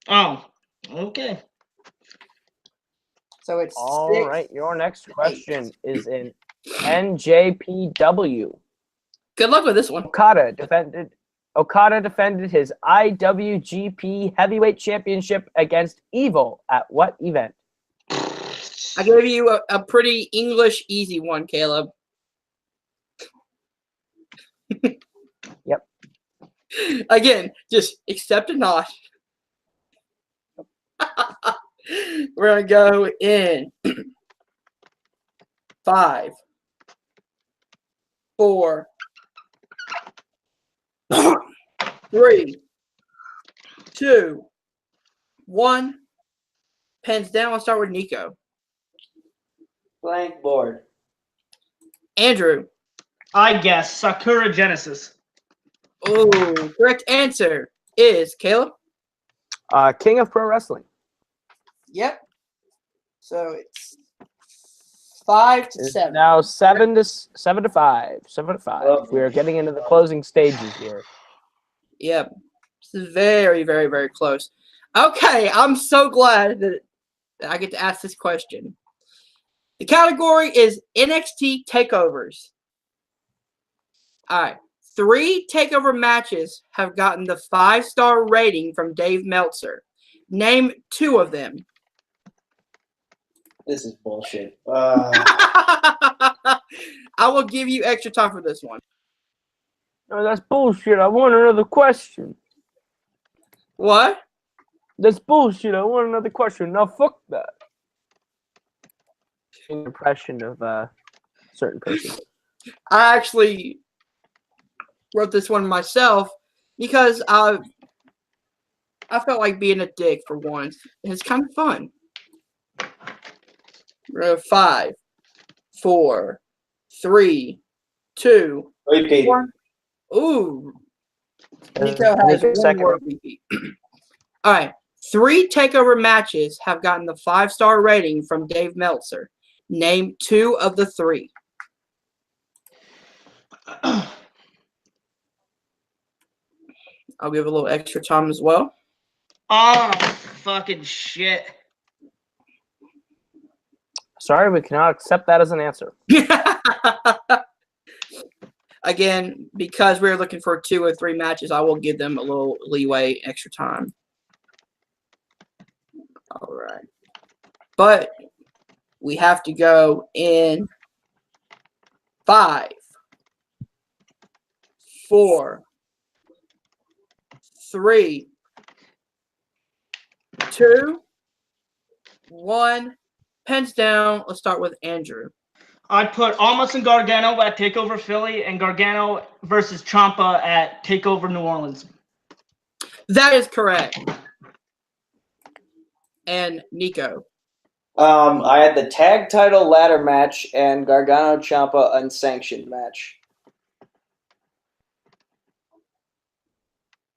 [SPEAKER 3] Oh, okay.
[SPEAKER 1] So it's
[SPEAKER 2] All
[SPEAKER 1] 6.
[SPEAKER 2] right, your next question is in NJPW.
[SPEAKER 1] Good luck with this one.
[SPEAKER 2] Okada defended his IWGP Heavyweight Championship against Evil at what event?
[SPEAKER 1] I gave you a pretty English easy one, Caleb.
[SPEAKER 2] Yep.
[SPEAKER 1] Again, just accept a nod. We're going to go in 5, 4, 3, 2, 1. Pens down. I'll start with Nico.
[SPEAKER 4] Blank board.
[SPEAKER 1] Andrew.
[SPEAKER 3] I guess Sakura Genesis.
[SPEAKER 1] Oh, correct answer is Caleb.
[SPEAKER 2] King of Pro Wrestling.
[SPEAKER 1] Yep. So it's 5 to
[SPEAKER 2] It's
[SPEAKER 1] 7.
[SPEAKER 2] now 7 to 5. 7 to 5.
[SPEAKER 4] Oh.
[SPEAKER 2] We are getting into the closing stages here.
[SPEAKER 1] Yep. This is very, very, very close. Okay, I'm so glad that I get to ask this question. The category is NXT takeovers. All right. 3 takeover matches have gotten the 5-star rating from Dave Meltzer. Name 2 of them.
[SPEAKER 4] This is bullshit.
[SPEAKER 1] I will give you extra time for this one.
[SPEAKER 2] No, that's bullshit. I want another question.
[SPEAKER 1] What?
[SPEAKER 2] That's bullshit. I want another question. Now, fuck that. An impression of a certain person.
[SPEAKER 1] I actually wrote this one myself because I felt like being a dick for once. It's kind of fun. 5, 4, 3, 2,
[SPEAKER 4] Repeat.
[SPEAKER 1] 1. Ooh. Nico has one more repeat. All right. 3 takeover matches have gotten the 5-star rating from Dave Meltzer. Name 2 of the 3. I'll give a little extra time as well.
[SPEAKER 3] Oh, fucking shit.
[SPEAKER 2] Sorry, we cannot accept that as an answer.
[SPEAKER 1] Again, because we're looking for 2 or 3 matches, I will give them a little leeway, extra time. All right. But we have to go in 5, 4, 3, 2, 1. Pens down. Let's start with Andrew.
[SPEAKER 3] I'd put Almas and Gargano at TakeOver Philly and Gargano versus Ciampa at TakeOver New Orleans.
[SPEAKER 1] That is correct. And Nico.
[SPEAKER 5] I had the tag title ladder match and Gargano Ciampa unsanctioned match.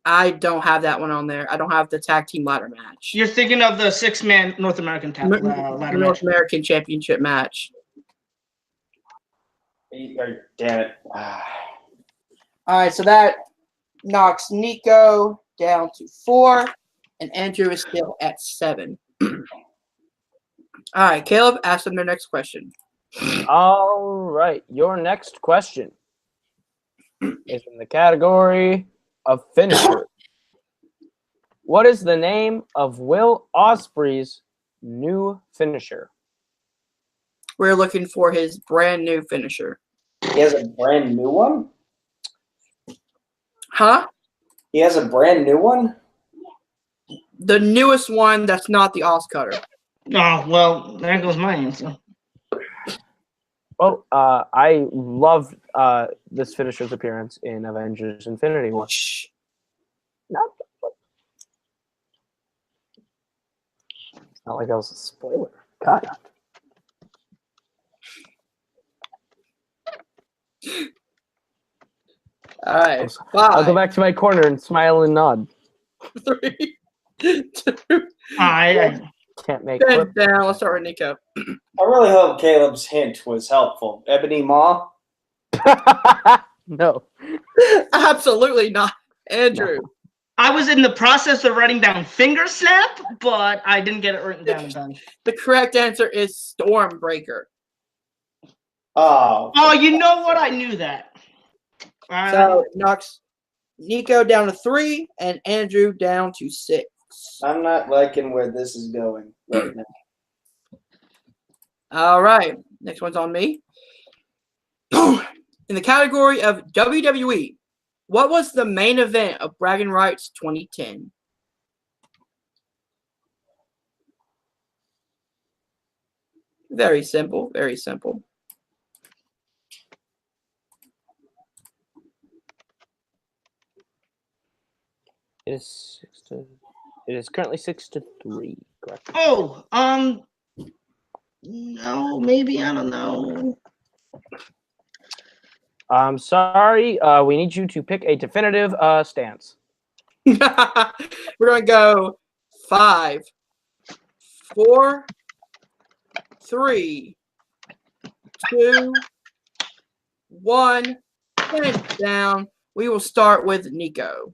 [SPEAKER 1] I don't have that one on there. I don't have the tag team ladder match.
[SPEAKER 3] You're thinking of the 6-man North American ladder
[SPEAKER 1] North
[SPEAKER 3] match.
[SPEAKER 1] American Championship match.
[SPEAKER 4] Damn it.
[SPEAKER 1] All right, so that knocks Nico down to 4, and Andrew is still at 7. All right, Caleb, ask them their next question.
[SPEAKER 2] All right, your next question is in the category of finisher. What is the name of Will Ospreay's new finisher?
[SPEAKER 1] We're looking for his brand new finisher.
[SPEAKER 5] He has a brand new one?
[SPEAKER 1] Huh?
[SPEAKER 5] He has a brand new one?
[SPEAKER 1] The newest one that's not the Oscutter.
[SPEAKER 3] Oh, well, there goes my answer.
[SPEAKER 2] Well, I loved this finisher's appearance in Avengers Infinity War.
[SPEAKER 1] Shh.
[SPEAKER 2] Not like that was a spoiler. God.
[SPEAKER 1] All right.
[SPEAKER 2] I'll go
[SPEAKER 1] 5,
[SPEAKER 2] back to my corner and smile and nod.
[SPEAKER 1] 3, 2,
[SPEAKER 3] I
[SPEAKER 2] Can't make
[SPEAKER 1] Pens
[SPEAKER 2] it.
[SPEAKER 1] down. Let's start with Nico.
[SPEAKER 5] I really hope Caleb's hint was helpful. Ebony Maw?
[SPEAKER 2] No.
[SPEAKER 1] Absolutely not. Andrew.
[SPEAKER 3] was in the process of writing down finger snap, but I didn't get it written down in time.
[SPEAKER 1] The correct answer is Stormbreaker.
[SPEAKER 5] Oh.
[SPEAKER 3] Oh, you know what? I knew that.
[SPEAKER 1] So it knocks Nico down to 3 and Andrew down to 6.
[SPEAKER 5] I'm not liking where this is going right now.
[SPEAKER 1] All right. Next one's on me. In the category of WWE, what was the main event of Bragging Rights 2010? Very simple. Very simple.
[SPEAKER 2] It is currently 6-3, correct?
[SPEAKER 3] Oh, no, maybe, I don't know.
[SPEAKER 2] I'm sorry. We need you to pick a definitive stance.
[SPEAKER 1] We're going to go 5, 4, 3, 2, 1. Hands down. We will start with Nico.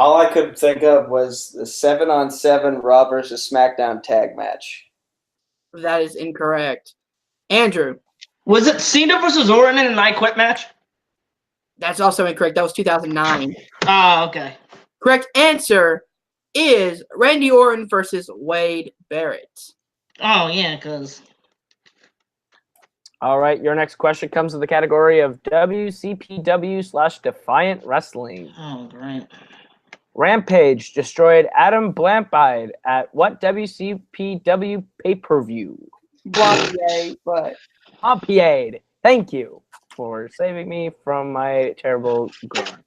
[SPEAKER 5] All I could think of was the 7-on-7 Raw versus SmackDown tag match.
[SPEAKER 1] That is incorrect. Andrew.
[SPEAKER 3] Was it Cena versus Orton in an I Quit match?
[SPEAKER 1] That's also incorrect. That was 2009.
[SPEAKER 3] Oh, okay.
[SPEAKER 1] Correct answer is Randy Orton versus Wade Barrett.
[SPEAKER 3] Oh, yeah, because...
[SPEAKER 2] All right, your next question comes in the category of WCPW/Defiant Wrestling.
[SPEAKER 3] Oh, great.
[SPEAKER 2] Rampage destroyed Adam Blampied at what WCPW pay-per-view?
[SPEAKER 1] Blondier, but
[SPEAKER 2] Pompiade. Thank you for saving me from my terrible grammar.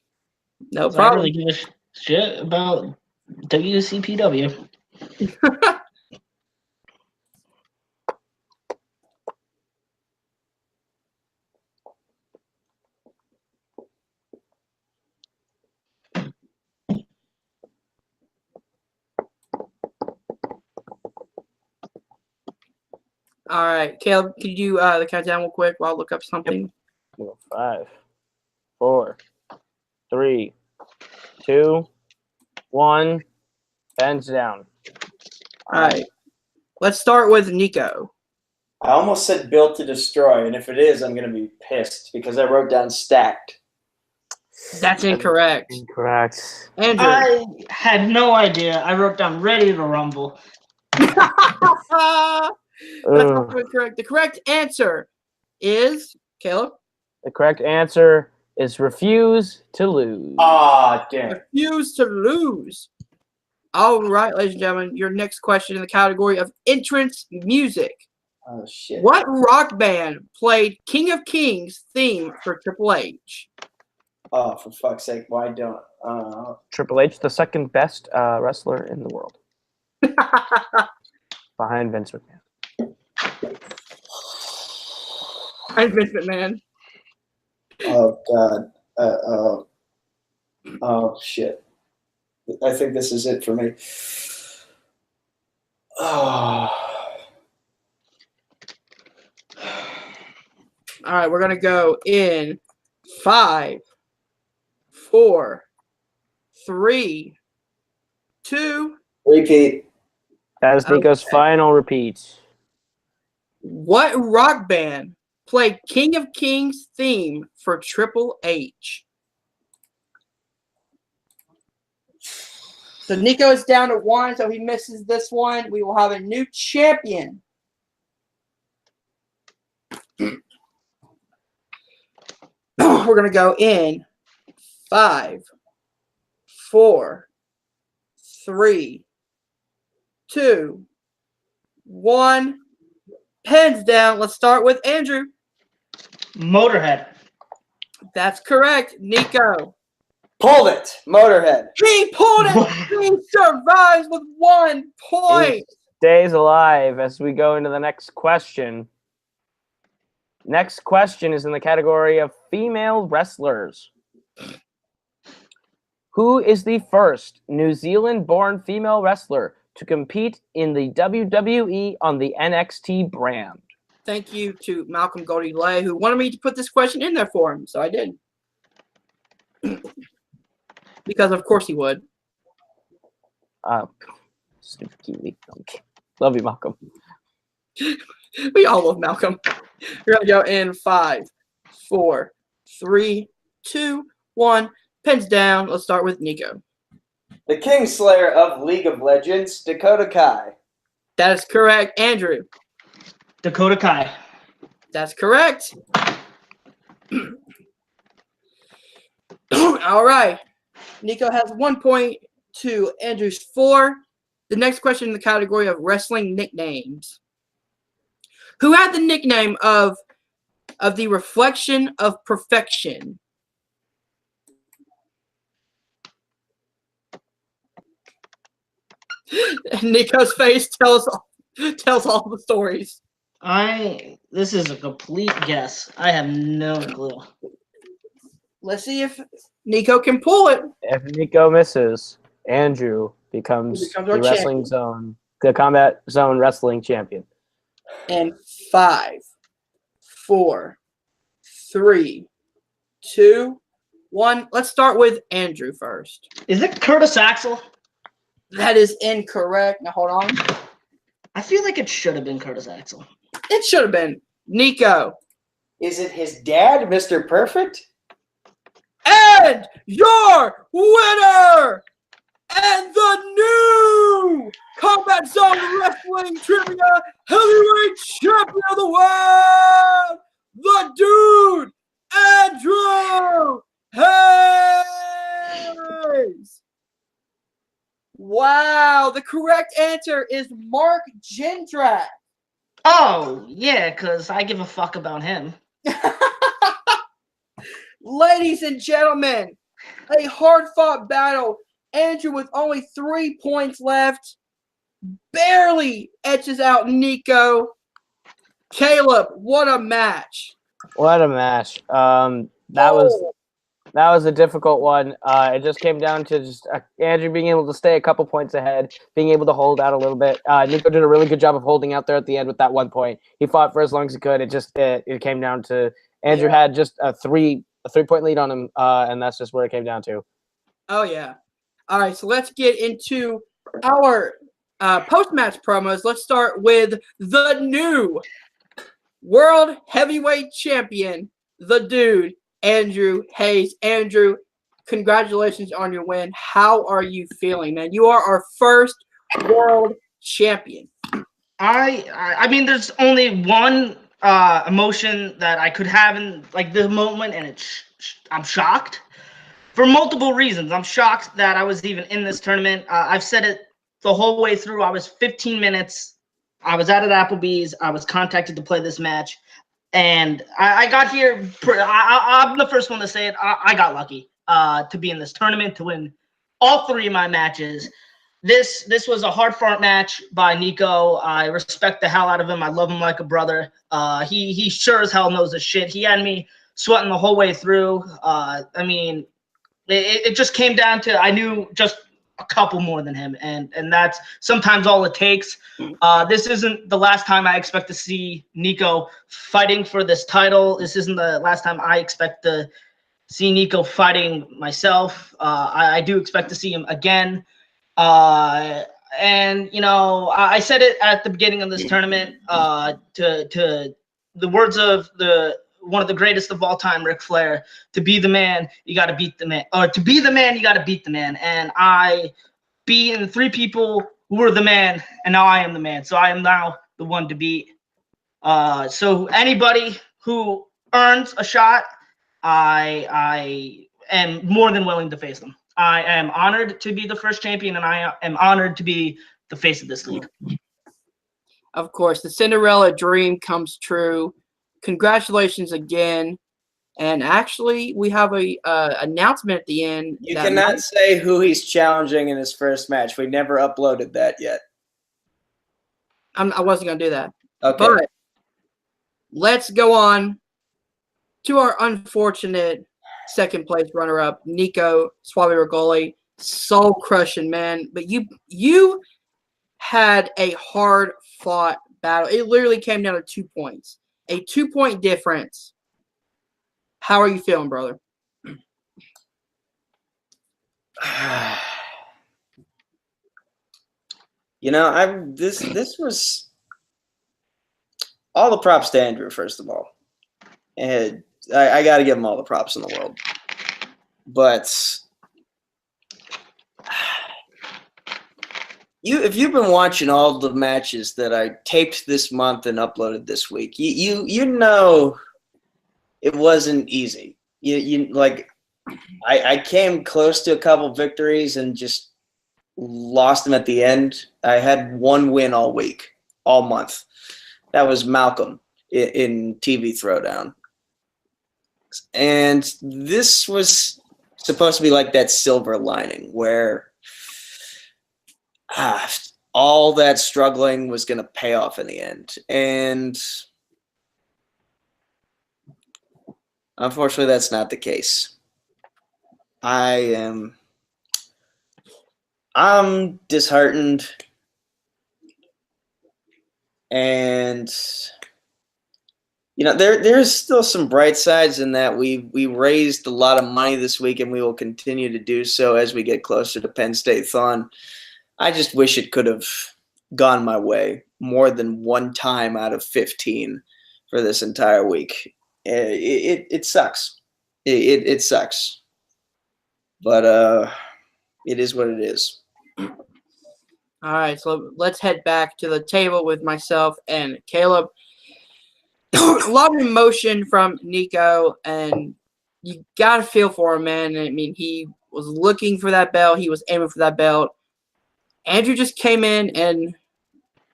[SPEAKER 1] no
[SPEAKER 3] I
[SPEAKER 1] problem.
[SPEAKER 3] really give a shit about WCPW.
[SPEAKER 1] All right, Caleb, could you do the countdown real quick while I look up something?
[SPEAKER 2] 5, 4, 3, 2, 1. Pens down.
[SPEAKER 1] All right. Let's start with Nico.
[SPEAKER 5] I almost said built to destroy, and if it is, I'm going to be pissed because I wrote down stacked.
[SPEAKER 1] That's incorrect.
[SPEAKER 2] Incorrect.
[SPEAKER 1] Andrew.
[SPEAKER 3] I had no idea. I wrote down ready to rumble.
[SPEAKER 1] That's not correct. The correct answer is Caleb.
[SPEAKER 2] The correct answer is refuse to lose.
[SPEAKER 5] Ah, damn.
[SPEAKER 1] Refuse to lose. All right, ladies and gentlemen, your next question in the category of entrance music.
[SPEAKER 5] Oh shit.
[SPEAKER 1] What rock band played King of Kings theme for Triple H?
[SPEAKER 5] Oh, for fuck's sake! Why don't?
[SPEAKER 2] Triple H, the second best wrestler in the world, behind Vince McMahon.
[SPEAKER 1] I'm Vince McMahon.
[SPEAKER 5] Oh god. Oh shit. I think this is it for me. Oh.
[SPEAKER 1] All right, we're going to go in 5, 4, 3, 2.
[SPEAKER 5] Repeat.
[SPEAKER 2] That is Nico's
[SPEAKER 1] Okay.
[SPEAKER 2] final repeat.
[SPEAKER 1] What rock band played King of Kings theme for Triple H? So Nico is down to 1, so he misses this one. We will have a new champion. We're going to go in 5, 4, 3, 2, 1. Pens down. Let's start with Andrew.
[SPEAKER 3] Motorhead.
[SPEAKER 1] That's correct. Nico.
[SPEAKER 5] Pulled it. Motorhead.
[SPEAKER 1] He pulled it. He survives with 1 point.
[SPEAKER 2] Stays alive as we go into the next question. Next question is in the category of female wrestlers. Who is the first New Zealand-born female wrestler to compete in the WWE on the NXT brand?
[SPEAKER 1] Thank you to Malcolm Goldie Lay, who wanted me to put this question in there for him, so I did. Because of course he would.
[SPEAKER 2] Stupid Kiwi. Okay. Love you, Malcolm.
[SPEAKER 1] We all love Malcolm. We're going to go in 5, 4, 3, 2, 1. Pens down. Let's start with Nico.
[SPEAKER 5] The Kingslayer of League of Legends, Dakota Kai.
[SPEAKER 1] That is correct. Andrew.
[SPEAKER 3] Dakota Kai.
[SPEAKER 1] That's correct. All right. Nico has 1 point to Andrew's 4. The next question in the category of wrestling nicknames. Who had the nickname of the reflection of perfection? Nico's face tells all the stories.
[SPEAKER 3] This is a complete guess. I have no clue.
[SPEAKER 1] Let's see if Nico can pull it.
[SPEAKER 2] If Nico misses, Andrew becomes
[SPEAKER 1] our
[SPEAKER 2] the wrestling zone, the Combat Zone wrestling champion.
[SPEAKER 1] And 5, 4, 3, 2, 1. Let's start with Andrew first.
[SPEAKER 3] Is it Curtis Axel?
[SPEAKER 1] That is incorrect. Now hold on.
[SPEAKER 3] I feel like it should have been Curtis Axel.
[SPEAKER 1] It should have been Nico.
[SPEAKER 5] Is it his dad, Mr. Perfect?
[SPEAKER 1] And your winner and the new Combat Zone Wrestling Trivia Heavyweight Champion of the World, the dude, Andrew Hayes. Wow, the correct answer is Mark Jindrak.
[SPEAKER 3] Oh, yeah, because I give a fuck about him.
[SPEAKER 1] Ladies and gentlemen, a hard-fought battle. Andrew, with only 3 points left, barely etches out Nico. Caleb, what a match.
[SPEAKER 2] What a match. That was a difficult one. It just came down to just Andrew being able to stay a couple points ahead, being able to hold out a little bit. Nico did a really good job of holding out there at the end with that 1 point. He fought for as long as he could. It came down to Andrew had just a 3-point lead on him, and that's just where it came down to.
[SPEAKER 1] Oh, yeah. All right, so let's get into our post-match promos. Let's start with the new World Heavyweight Champion, the dude, Andrew Hayes. Andrew, congratulations on your win. How are you feeling, man? You are our first world champion.
[SPEAKER 3] I mean, there's only one emotion that I could have in like the moment, and I'm shocked. for multiple reasons. I'm shocked that I was even in this tournament. I've said it the whole way through. I was 15 minutes. I was out at Applebee's. I was contacted to play this match. And I got here. I'm the first one to say it. I got lucky to be in this tournament, to win all 3 of my matches. This was a hard-fought match by NICO. I respect the hell out of him. I love him like a brother. He sure as hell knows his shit. He had me sweating the whole way through. I mean, it just came down to I knew just a couple more than him, and that's sometimes all it takes. This isn't the last time I expect to see NICO fighting for this title. This isn't the last time I expect to see NICO fighting myself. I do expect to see him again. And you know, I said it at the beginning of this tournament. To the words of one of the greatest of all time, Ric Flair, to be the man, you got to beat the man. Or to be the man, you got to beat the man. And I beat 3 people who were the man, and now I am the man. So I am now the one to beat. So anybody who earns a shot, I am more than willing to face them. I am honored to be the first champion, and I am honored to be the face of this league.
[SPEAKER 1] Of course, the Cinderella dream comes true. Congratulations again. And actually, we have a announcement at the end.
[SPEAKER 5] You cannot say who he's challenging in his first match. We never uploaded that yet.
[SPEAKER 1] I wasn't going to do that.
[SPEAKER 5] Okay.
[SPEAKER 1] But let's go on to our unfortunate second place runner-up, NICO Suave Regoli. Soul crushing, man. But you had a hard-fought battle. It literally came down to 2 points. A 2-point difference. How are you feeling, brother?
[SPEAKER 5] You know, this was all the props to Andrew, first of all. And I got to give him all the props in the world. But if you've been watching all the matches that I taped this month and uploaded this week, you know it wasn't easy. I came close to a couple victories and just lost them at the end. I had 1 win all week, all month. That was Malcolm in TV Throwdown. And this was supposed to be like that silver lining where all that struggling was going to pay off in the end. And unfortunately, that's not the case. I'm disheartened, and you know there's still some bright sides in that we raised a lot of money this week, and we will continue to do so as we get closer to Penn State Thon. I just wish it could have gone my way more than 1 time out of 15 for this entire week. It sucks. It sucks. But it is what it is.
[SPEAKER 1] All right, so let's head back to the table with myself and Caleb. A lot of emotion from NICO, and you got to feel for him, man. I mean, he was looking for that belt. He was aiming for that belt. Andrew just came in and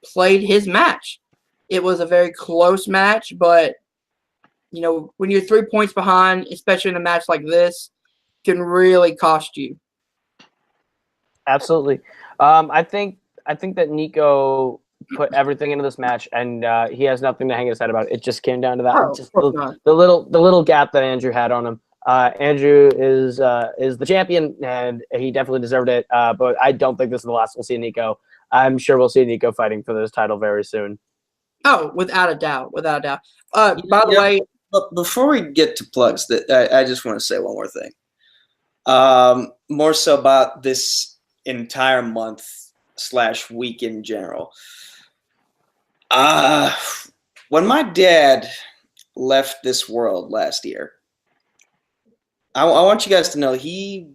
[SPEAKER 1] played his match. It was a very close match, but, you know, when you're 3 points behind, especially in a match like this, can really cost you.
[SPEAKER 2] Absolutely. I think that NICO put everything into this match, and he has nothing to hang his head about. It just came down to that.
[SPEAKER 1] Oh,
[SPEAKER 2] just the little gap that Andrew had on him. Andrew is the champion, and he definitely deserved it. But I don't think this is the last we'll see NICO. I'm sure we'll see NICO fighting for this title very soon.
[SPEAKER 1] Oh, without a doubt, without a doubt. By the way,
[SPEAKER 5] but before we get to plugs, I just want to say one more thing. More so about this entire month/week in general. When my dad left this world last year, I want you guys to know he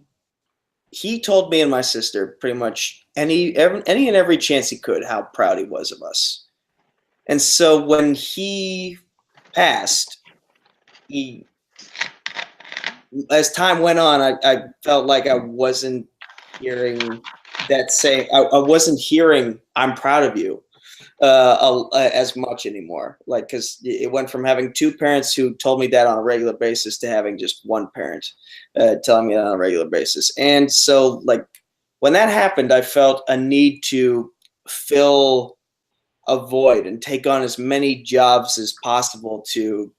[SPEAKER 5] told me and my sister pretty much any and every chance he could how proud he was of us. And so when he passed, he as time went on, I felt like I wasn't hearing that same. I wasn't hearing "I'm proud of you" as much anymore. Like, because it went from having two parents who told me that on a regular basis to having just one parent telling me that on a regular basis. And so, like, when that happened, I felt a need to fill a void and take on as many jobs as possible to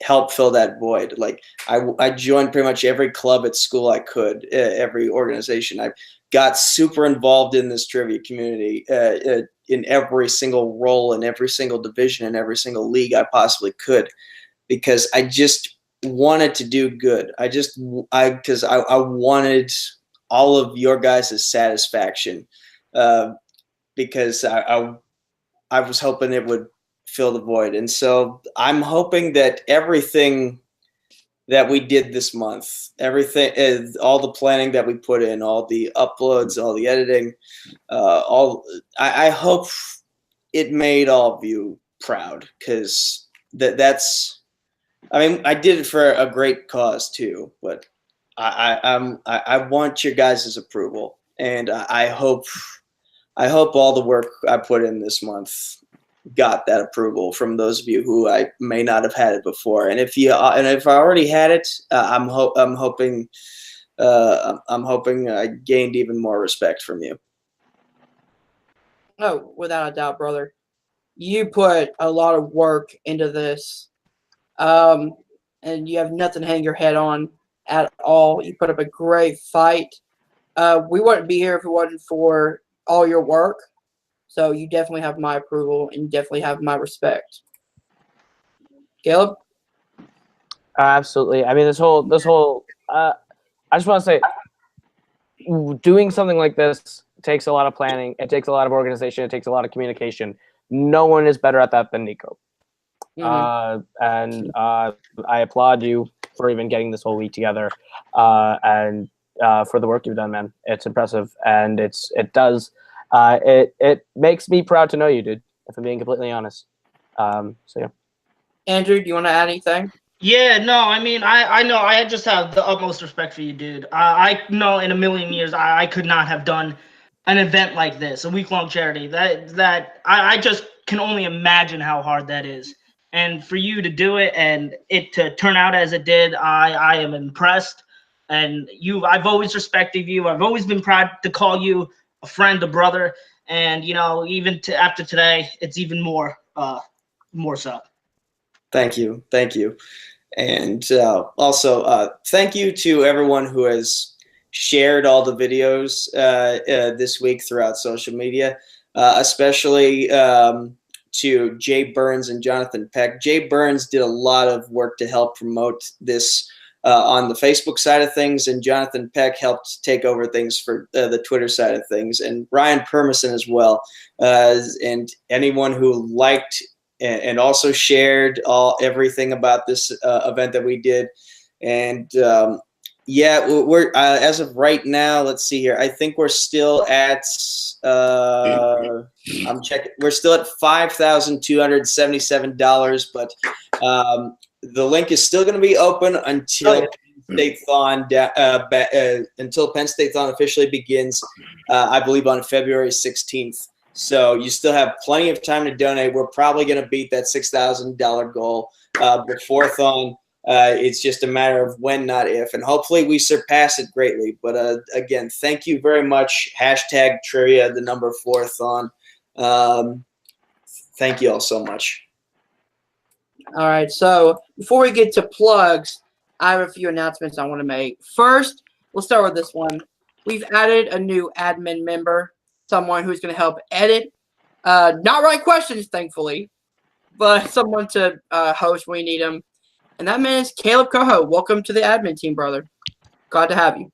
[SPEAKER 5] help fill that void. Like, I joined pretty much every club at school I could, every organization. I got super involved in this trivia community in every single role, in every single division, in every single league I possibly could, because I just wanted to do good. Because I wanted all of your guys' satisfaction, because I was hoping it would fill the void. And so I'm hoping that everything that we did this month, everything, all the planning that we put in, all the uploads, all the editing, I hope it made all of you proud, because that's, I mean, I did it for a great cause too, but I want your guys' approval, and I hope all the work I put in this month got that approval from those of you who I may not have had it before. And if I already had it, I'm hoping I gained even more respect from you.
[SPEAKER 1] Oh, without a doubt, brother. You put a lot of work into this, and you have nothing to hang your head on at all. You put up a great fight. We wouldn't be here if it wasn't for all your work. So you definitely have my approval and definitely have my respect. Caleb?
[SPEAKER 2] Absolutely. I mean, this whole. I just want to say, doing something like this takes a lot of planning. It takes a lot of organization. It takes a lot of communication. No one is better at that than NICO. And I applaud you for even getting this whole week together, and for the work you've done, man. It's impressive, and it makes me proud to know you, dude, if I'm being completely honest. So yeah.
[SPEAKER 1] Andrew, do you want to add anything?
[SPEAKER 3] Yeah, no, I mean, I know I just have the utmost respect for you, dude. I know in a million years I could not have done an event like this, a week-long charity. That I just can only imagine how hard that is. And for you to do it and it to turn out as it did, I am impressed. And I've always respected you. I've always been proud to call you a friend, a brother. And, you know, even after today, it's even more so.
[SPEAKER 5] Thank you. And also, thank you to everyone who has shared all the videos this week throughout social media, especially to Jay Burns and Jonathan Peck. Jay Burns did a lot of work to help promote this on the Facebook side of things, and Jonathan Peck helped take over things for the Twitter side of things, and Ryan Permison as well. And anyone who liked and also shared everything about this event that we did. And yeah, we're as of right now, let's see here. I think we're still at I'm checking. We're still at $5,277, but the link is still going to be open until until Penn State Thon officially begins, I believe on February 16th. So you still have plenty of time to donate. We're probably going to beat that $6,000 goal before Thon. It's just a matter of when, not if, and hopefully we surpass it greatly. But again, thank you very much. #Trivia, the number 4 Thon. Thank you all so much.
[SPEAKER 1] All right, so before we get to plugs, I have a few announcements I want to make. First, we'll start with this one. We've added a new admin member, someone who's going to help edit, not write questions, thankfully, but someone to host when we need them. And that man is Caleb Coho. Welcome to the admin team, brother. Glad to have you.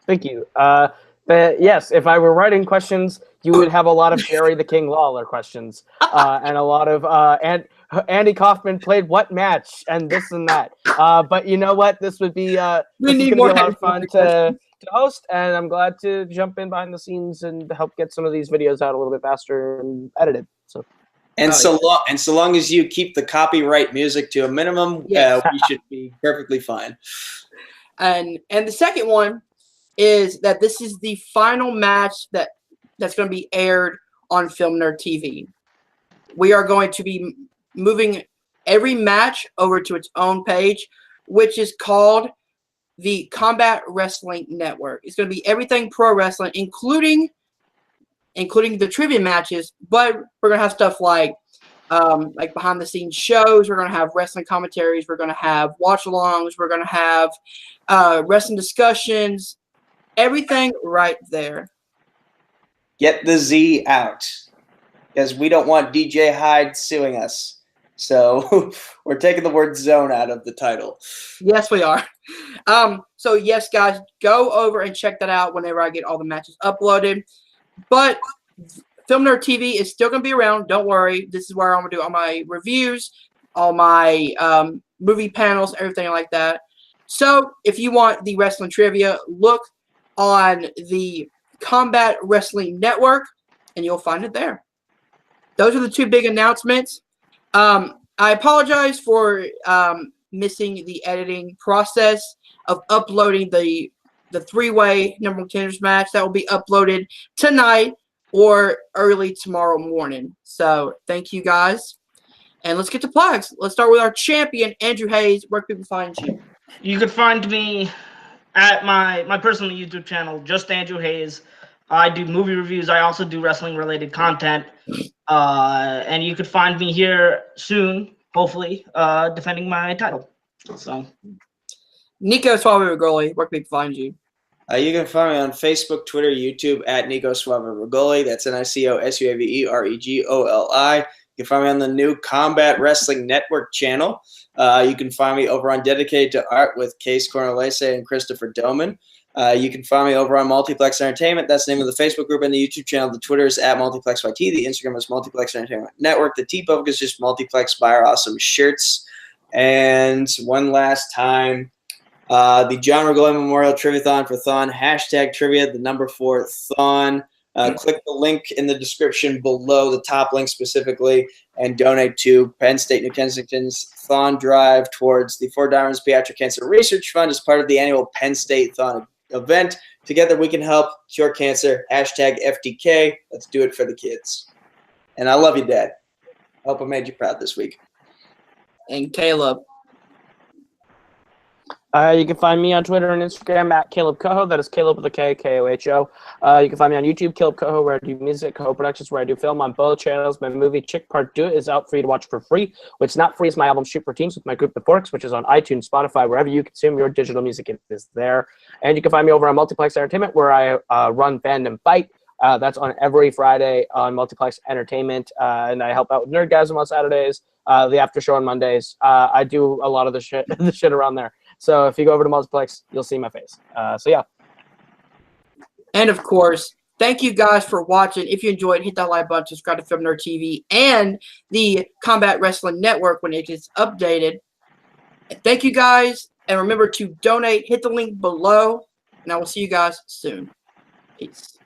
[SPEAKER 2] Thank you. Yes, if I were writing questions, you would have a lot of Jerry the King Lawler questions, and a lot of Andy Kaufman played what match and this and that. But you know what? This would be a lot of fun to host, and I'm glad to jump in behind the scenes and help get some of these videos out a little bit faster and edited. So
[SPEAKER 5] And so long as you keep the copyright music to a minimum,
[SPEAKER 1] Yes.
[SPEAKER 5] we should be perfectly fine.
[SPEAKER 1] And the second one is that this is the final match that's going to be aired on Film Nerd TV. We are going to be moving every match over to its own page, which is called the Combat Wrestling Network. It's going to be everything pro wrestling, including the trivia matches, but we're going to have stuff like behind the scenes shows. We're going to have wrestling commentaries. We're going to have watch alongs. We're going to have wrestling discussions. Everything right there.
[SPEAKER 5] Get the Z out, because we don't want DJ Hyde suing us. So we're taking the word zone out of the title.
[SPEAKER 1] Yes, we are. So yes, guys, go over and check that out whenever I get all the matches uploaded. But Film Nerd TV is still going to be around. Don't worry. This is where I'm going to do all my reviews, all my movie panels, everything like that. So if you want the wrestling trivia, look on the Combat Wrestling Network, and you'll find it there. Those are the two big announcements. I apologize for missing the editing process of uploading the three-way number one contenders match. That will be uploaded tonight or early tomorrow morning. So thank you guys. And let's get to plugs. Let's start with our champion, Andrew Hayes. Where can people find you?
[SPEAKER 3] You could find me at my personal YouTube channel, just Andrew Hayes. I do movie reviews. I also do wrestling-related content. And you could find me here soon, hopefully, defending my title. So,
[SPEAKER 1] Nico Suave-Regoli, where can people find you?
[SPEAKER 5] You can find me on Facebook, Twitter, YouTube at Nico Suave-Regoli. That's NICO-SUAVEREGOLI. You can find me on the new Combat Wrestling Network channel. You can find me over on Dedicated to Art with Case Cornelese and Christopher Doman. You can find me over on Multiplex Entertainment. That's the name of the Facebook group and the YouTube channel. The Twitter is at MultiplexYT. The Instagram is Multiplex Entertainment Network. The TeePublic is just Multiplex. Buy our awesome shirts. And one last time, the John Regoli Memorial Trivia4THON for Thon. Hashtag trivia, the number 4 Thon. Click the link in the description below, the top link specifically, and donate to Penn State New Kensington's Thon Drive towards the 4 Diamonds Pediatric Cancer Research Fund as part of the annual Penn State Thon event. Together we can help cure cancer. Hashtag FTK. Let's do it for the kids. And I love you, Dad. I hope I made you proud this week.
[SPEAKER 1] And Caleb.
[SPEAKER 2] You can find me on Twitter and Instagram at Caleb Coho. That is Caleb with a K, K-O-H-O. You can find me on YouTube, Caleb Coho, where I do music, Coho Productions, where I do film on both channels. My movie, Chick Part 2, is out for you to watch for free. What's not free is my album, Shoot for Teams, with my group, The Forks, which is on iTunes, Spotify, wherever you consume your digital music, it is there. And you can find me over on Multiplex Entertainment, where I run Fandom Fight. That's on every Friday on Multiplex Entertainment. And I help out with Nerdgasm on Saturdays, the after show on Mondays. I do a lot of the shit around there. So if you go over to Multiplex, you'll see my face. So yeah.
[SPEAKER 1] And of course, thank you guys for watching. If you enjoyed, hit that like button, subscribe to Film Nerd TV and the Combat Wrestling Network when it gets updated. And thank you guys. And remember to donate. Hit the link below. And I will see you guys soon. Peace.